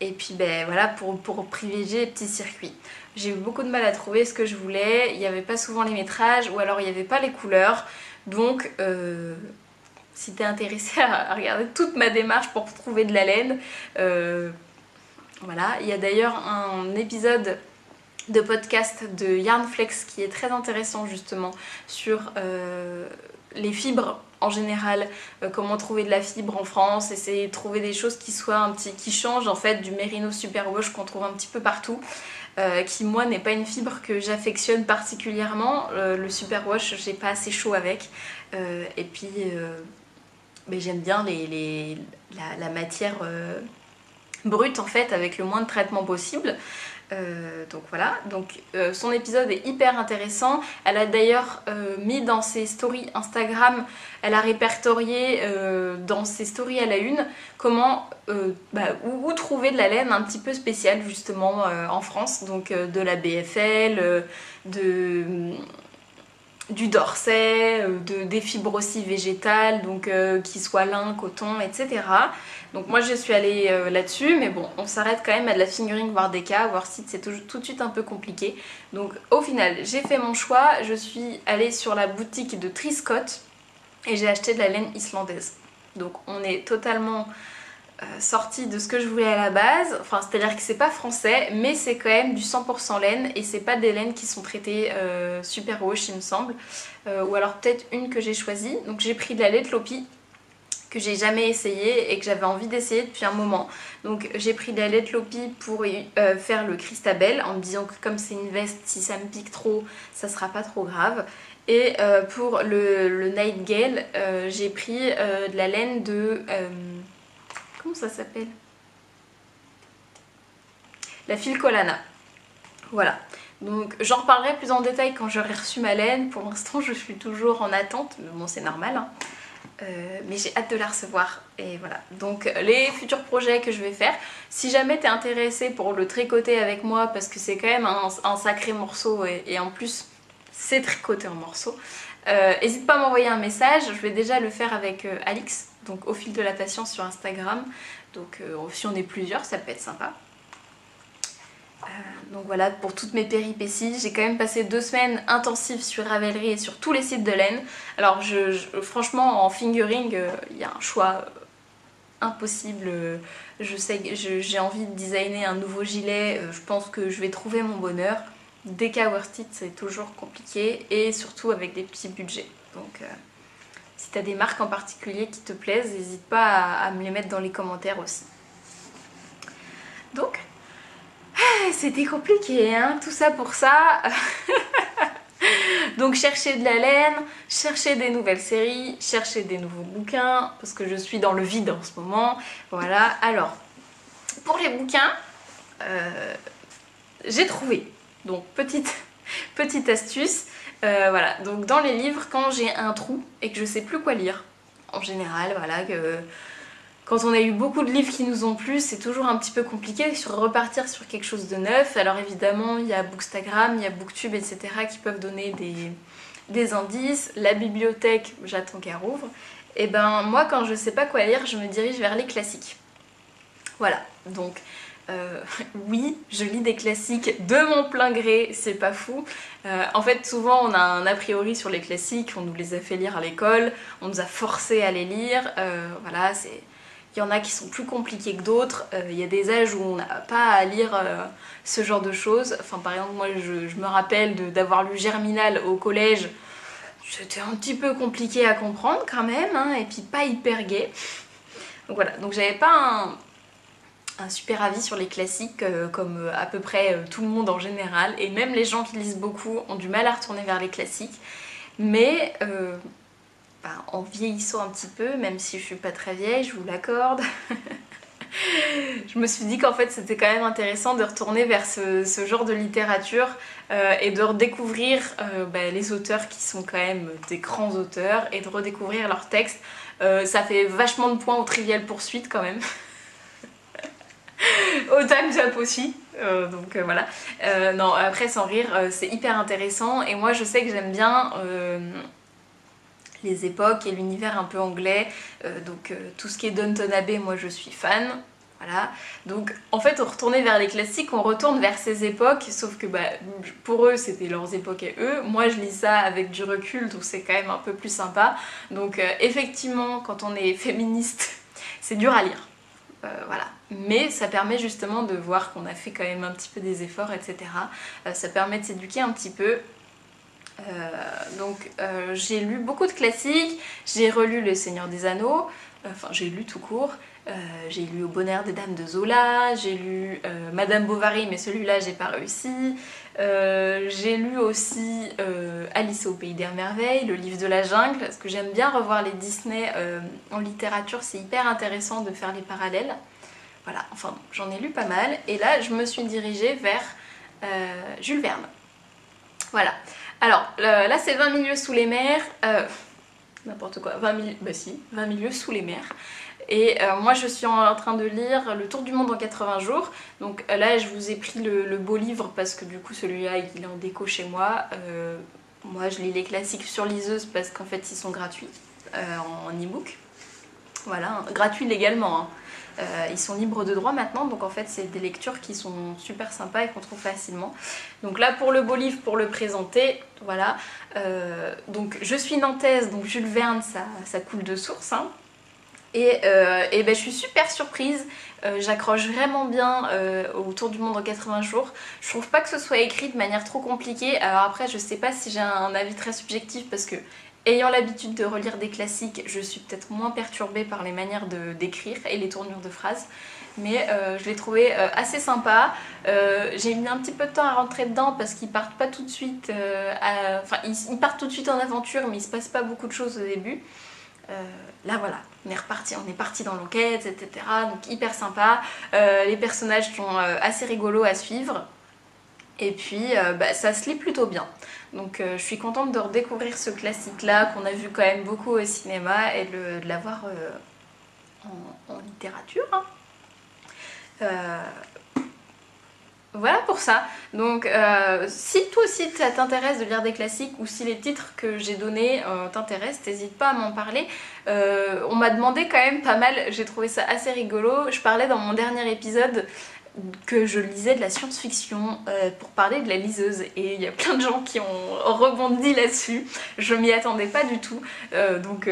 Et puis voilà, pour privilégier les petits circuits. J'ai eu beaucoup de mal à trouver ce que je voulais, il n'y avait pas souvent les métrages, ou alors il n'y avait pas les couleurs. Donc si t'es intéressé à regarder toute ma démarche pour trouver de la laine, voilà. Il y a d'ailleurs un épisode de podcast de Yarnflex qui est très intéressant justement sur les fibres en général, comment trouver de la fibre en France, essayer de trouver des choses qui soient qui changent en fait du Merino Superwash qu'on trouve un petit peu partout, qui moi n'est pas une fibre que j'affectionne particulièrement. Le Superwash j'ai pas assez chaud avec, et puis j'aime bien la matière brute en fait avec le moins de traitement possible. Donc voilà, donc son épisode est hyper intéressant. Elle a d'ailleurs mis dans ses stories Instagram, elle a répertorié dans ses stories à la une comment où trouver de la laine un petit peu spéciale justement en France, donc de la BFL, du dorset, des fibres aussi végétales, donc qui soient lin, coton, etc. Donc moi je suis allée là-dessus, mais bon, on s'arrête quand même à de la fingering Wardeka, Worsted c'est tout de suite un peu compliqué. Donc au final, j'ai fait mon choix, je suis allée sur la boutique de Triscott et j'ai acheté de la laine islandaise. Donc on est totalement sorti de ce que je voulais à la base, enfin c'est-à-dire que c'est pas français, mais c'est quand même du 100% laine et c'est pas des laines qui sont traitées super wash il me semble, ou alors peut-être une que j'ai choisie. Donc j'ai pris de la laine Lopi que j'ai jamais essayé et que j'avais envie d'essayer depuis un moment. Donc j'ai pris de la laine Lopi pour faire le Christabel en me disant que comme c'est une veste, si ça me pique trop, ça sera pas trop grave. Et pour le Nightingale, j'ai pris de la laine de... comment ça s'appelle? La Filcolana. Voilà. Donc j'en reparlerai plus en détail quand j'aurai reçu ma laine. Pour l'instant je suis toujours en attente, mais bon c'est normal hein. Mais j'ai hâte de la recevoir et voilà. Donc les futurs projets que je vais faire, si jamais t'es intéressé pour le tricoter avec moi parce que c'est quand même un sacré morceau et en plus c'est tricoté en morceaux, n'hésite pas à m'envoyer un message. Je vais déjà le faire avec Alix, donc au fil de la patience sur Instagram. Donc si on est plusieurs ça peut être sympa. Donc voilà pour toutes mes péripéties. J'ai quand même passé 2 semaines intensives sur Ravelry et sur tous les sites de laine. Alors franchement en fingering il y a un choix impossible. Je sais que j'ai envie de designer un nouveau gilet, je pense que je vais trouver mon bonheur. DK Worsted c'est toujours compliqué et surtout avec des petits budgets. Donc si tu as des marques en particulier qui te plaisent, n'hésite pas à me les mettre dans les commentaires aussi. Donc c'était compliqué hein, tout ça pour ça. Donc chercher de la laine, chercher des nouvelles séries, chercher des nouveaux bouquins, parce que je suis dans le vide en ce moment. Voilà, alors, pour les bouquins, j'ai trouvé. Donc petite astuce, voilà, donc dans les livres, quand j'ai un trou et que je sais plus quoi lire, en général, voilà, quand on a eu beaucoup de livres qui nous ont plu, c'est toujours un petit peu compliqué de repartir sur quelque chose de neuf. Alors évidemment, il y a Bookstagram, il y a Booktube, etc. qui peuvent donner des indices. La bibliothèque, j'attends qu'elle rouvre. Et ben moi, quand je sais pas quoi lire, je me dirige vers les classiques. Voilà, donc oui, je lis des classiques de mon plein gré, c'est pas fou. En fait, souvent on a un a priori sur les classiques, on nous les a fait lire à l'école, on nous a forcé à les lire, voilà, c'est... Il y en a qui sont plus compliqués que d'autres, il y a des âges où on n'a pas à lire ce genre de choses. Enfin par exemple moi je me rappelle d'avoir lu Germinal au collège, c'était un petit peu compliqué à comprendre quand même, hein, et puis pas hyper gai. Donc voilà, donc j'avais pas un super avis sur les classiques comme à peu près tout le monde en général, et même les gens qui lisent beaucoup ont du mal à retourner vers les classiques. Mais en vieillissant un petit peu, même si je suis pas très vieille, je vous l'accorde, je me suis dit qu'en fait c'était quand même intéressant de retourner vers ce genre de littérature et de redécouvrir les auteurs qui sont quand même des grands auteurs et de redécouvrir leurs textes. Ça fait vachement de points au Trivial Poursuite quand même. Au Time Jump aussi, donc voilà. Non, après sans rire, c'est hyper intéressant et moi je sais que j'aime bien les époques et l'univers un peu anglais, donc tout ce qui est Downton Abbey, moi je suis fan. Voilà, donc en fait on retournait vers les classiques, on retourne vers ces époques, sauf que pour eux c'était leurs époques et eux, moi je lis ça avec du recul, donc c'est quand même un peu plus sympa. Donc effectivement quand on est féministe, c'est dur à lire. Voilà, mais ça permet justement de voir qu'on a fait quand même un petit peu des efforts, etc. Ça permet de s'éduquer un petit peu. Donc j'ai lu beaucoup de classiques, j'ai relu Le Seigneur des Anneaux, enfin j'ai lu tout court, j'ai lu Au bonheur des dames de Zola, j'ai lu Madame Bovary, mais celui-là j'ai pas réussi. J'ai lu aussi Alice au pays des merveilles, Le livre de la jungle, parce que j'aime bien revoir les Disney en littérature, c'est hyper intéressant de faire les parallèles. Voilà, enfin j'en ai lu pas mal et là je me suis dirigée vers Jules Verne. Voilà. Alors là c'est 20 milieux sous les mers, n'importe quoi, 20 milieux, bah si, 20 milieux sous les mers. Et moi je suis en train de lire Le Tour du monde en 80 jours. Donc là je vous ai pris le beau livre parce que du coup celui-là il est en déco chez moi. Moi je lis les classiques sur liseuse parce qu'en fait ils sont gratuits en e-book. Voilà, gratuits légalement. Hein. Ils sont libres de droit maintenant, donc en fait c'est des lectures qui sont super sympas et qu'on trouve facilement. Donc là pour le beau livre, pour le présenter, voilà. Donc je suis nantaise, donc Jules Verne ça coule de source. Hein. Et ben, je suis super surprise, j'accroche vraiment bien au Tour du monde en 80 jours. Je trouve pas que ce soit écrit de manière trop compliquée. Alors après je sais pas si j'ai un avis très subjectif parce que ayant l'habitude de relire des classiques, je suis peut-être moins perturbée par les manières d'écrire et les tournures de phrases. Mais je l'ai trouvé assez sympa. J'ai mis un petit peu de temps à rentrer dedans parce qu'ils partent pas tout de suite, enfin ils partent tout de suite en aventure mais il se passe pas beaucoup de choses au début. Là voilà, on est parti dans l'enquête, etc. Donc hyper sympa. Les personnages sont assez rigolos à suivre. Et puis bah, ça se lit plutôt bien. Donc je suis contente de redécouvrir ce classique là qu'on a vu quand même beaucoup au cinéma et de l'avoir en littérature. Hein. Voilà pour ça. Donc si toi aussi ça t'intéresse de lire des classiques ou si les titres que j'ai donnés t'intéressent, n'hésite pas à m'en parler. On m'a demandé quand même pas mal, j'ai trouvé ça assez rigolo. Je parlais dans mon dernier épisode que je lisais de la science-fiction pour parler de la liseuse et il y a plein de gens qui ont rebondi là-dessus. Je m'y attendais pas du tout, donc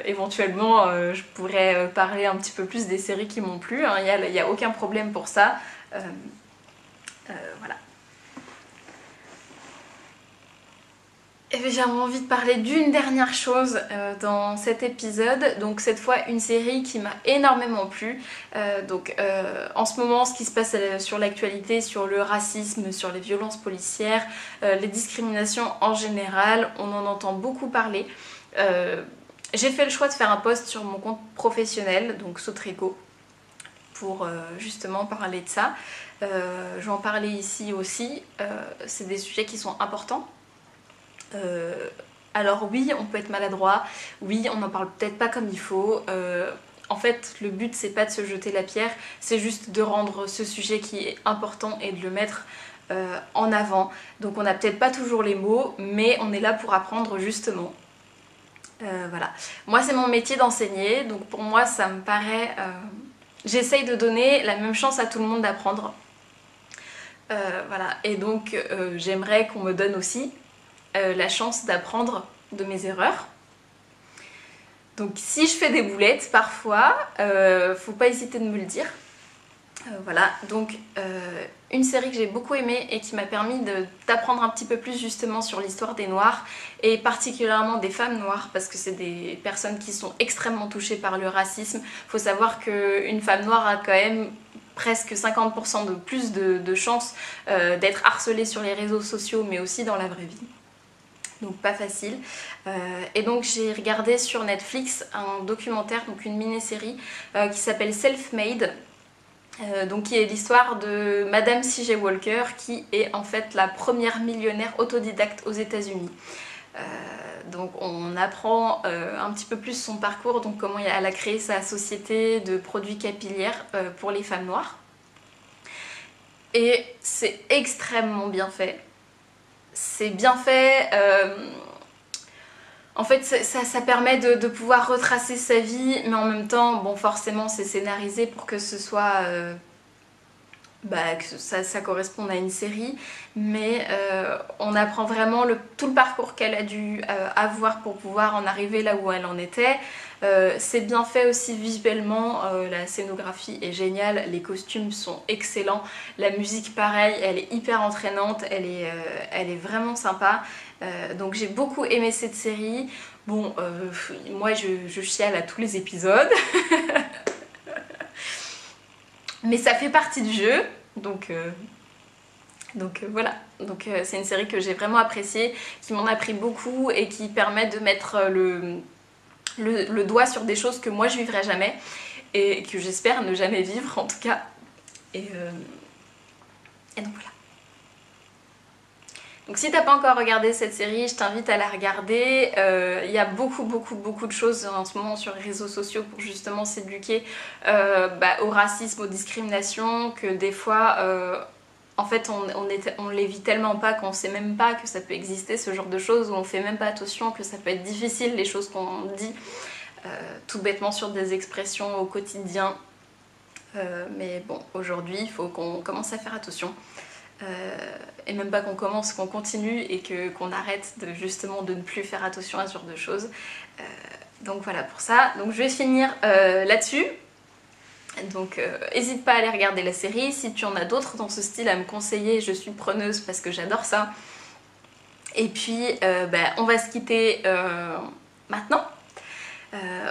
éventuellement je pourrais parler un petit peu plus des séries qui m'ont plu. Hein. Il n'y a aucun problème pour ça. Voilà. Et j'avais envie de parler d'une dernière chose dans cet épisode, donc cette fois une série qui m'a énormément plu. En ce moment ce qui se passe sur l'actualité, sur le racisme, sur les violences policières, les discriminations en général, on en entend beaucoup parler. J'ai fait le choix de faire un post sur mon compte professionnel, donc Sautrico, pour justement parler de ça. Je vais en parler ici aussi, c'est des sujets qui sont importants. Alors oui, on peut être maladroit, oui, on n'en parle peut-être pas comme il faut. En fait, le but c'est pas de se jeter la pierre, c'est juste de rendre ce sujet qui est important et de le mettre en avant. Donc on n'a peut-être pas toujours les mots, mais on est là pour apprendre justement. Voilà. Moi c'est mon métier d'enseigner, donc pour moi ça me paraît... J'essaye de donner la même chance à tout le monde d'apprendre. Voilà. Et donc j'aimerais qu'on me donne aussi la chance d'apprendre de mes erreurs. Donc si je fais des boulettes parfois, faut pas hésiter de me le dire. Voilà, donc une série que j'ai beaucoup aimée et qui m'a permis d'apprendre un petit peu plus justement sur l'histoire des Noirs et particulièrement des femmes noires parce que c'est des personnes qui sont extrêmement touchées par le racisme. Faut savoir qu'une femme noire a quand même presque 50% de plus de chances d'être harcelée sur les réseaux sociaux mais aussi dans la vraie vie. Donc pas facile. Et donc j'ai regardé sur Netflix un documentaire, donc une mini-série qui s'appelle Self-Made. Donc qui est l'histoire de Madame C.J. Walker qui est en fait la première millionnaire autodidacte aux États-Unis. Donc on apprend un petit peu plus son parcours, donc comment elle a créé sa société de produits capillaires pour les femmes noires. Et c'est extrêmement bien fait. C'est bien fait, en fait ça permet de pouvoir retracer sa vie, mais en même temps, bon forcément c'est scénarisé pour que ce soit, que ça corresponde à une série, mais on apprend vraiment tout le parcours qu'elle a dû avoir pour pouvoir en arriver là où elle en était. C'est bien fait aussi visuellement, la scénographie est géniale, les costumes sont excellents, la musique pareil, elle est hyper entraînante, elle est vraiment sympa. Donc j'ai beaucoup aimé cette série. Bon, moi je chiale à tous les épisodes, mais ça fait partie du jeu, donc voilà. Donc c'est une série que j'ai vraiment appréciée, qui m'en a pris beaucoup et qui permet de mettre le doigt sur des choses que moi je vivrai jamais et que j'espère ne jamais vivre en tout cas. Et donc voilà. Donc si t'as pas encore regardé cette série, je t'invite à la regarder. Il y a beaucoup de choses en ce moment sur les réseaux sociaux pour justement s'éduquer au racisme, aux discriminations, que des fois en fait on les vit tellement pas qu'on sait même pas que ça peut exister, ce genre de choses, où on fait même pas attention que ça peut être difficile les choses qu'on dit tout bêtement sur des expressions au quotidien. Mais bon, aujourd'hui il faut qu'on commence à faire attention. Et même pas qu'on commence, qu'on continue et qu'on arrête justement de ne plus faire attention à ce genre de choses. Donc voilà pour ça. Donc je vais finir là-dessus. Donc n'hésite pas à aller regarder la série. Si tu en as d'autres dans ce style à me conseiller, je suis preneuse parce que j'adore ça. Et puis on va se quitter maintenant.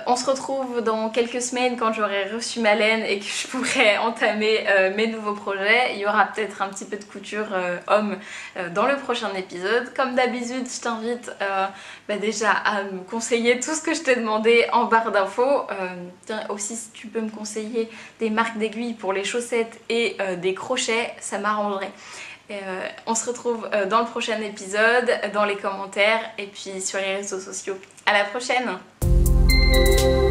On se retrouve dans quelques semaines quand j'aurai reçu ma laine et que je pourrai entamer mes nouveaux projets. Il y aura peut-être un petit peu de couture homme dans le prochain épisode. Comme d'habitude, je t'invite déjà à me conseiller tout ce que je t'ai demandé en barre d'infos. Aussi, si tu peux me conseiller des marques d'aiguilles pour les chaussettes et des crochets, ça m'arrangerait. On se retrouve dans le prochain épisode, dans les commentaires et puis sur les réseaux sociaux. À la prochaine! Thank you.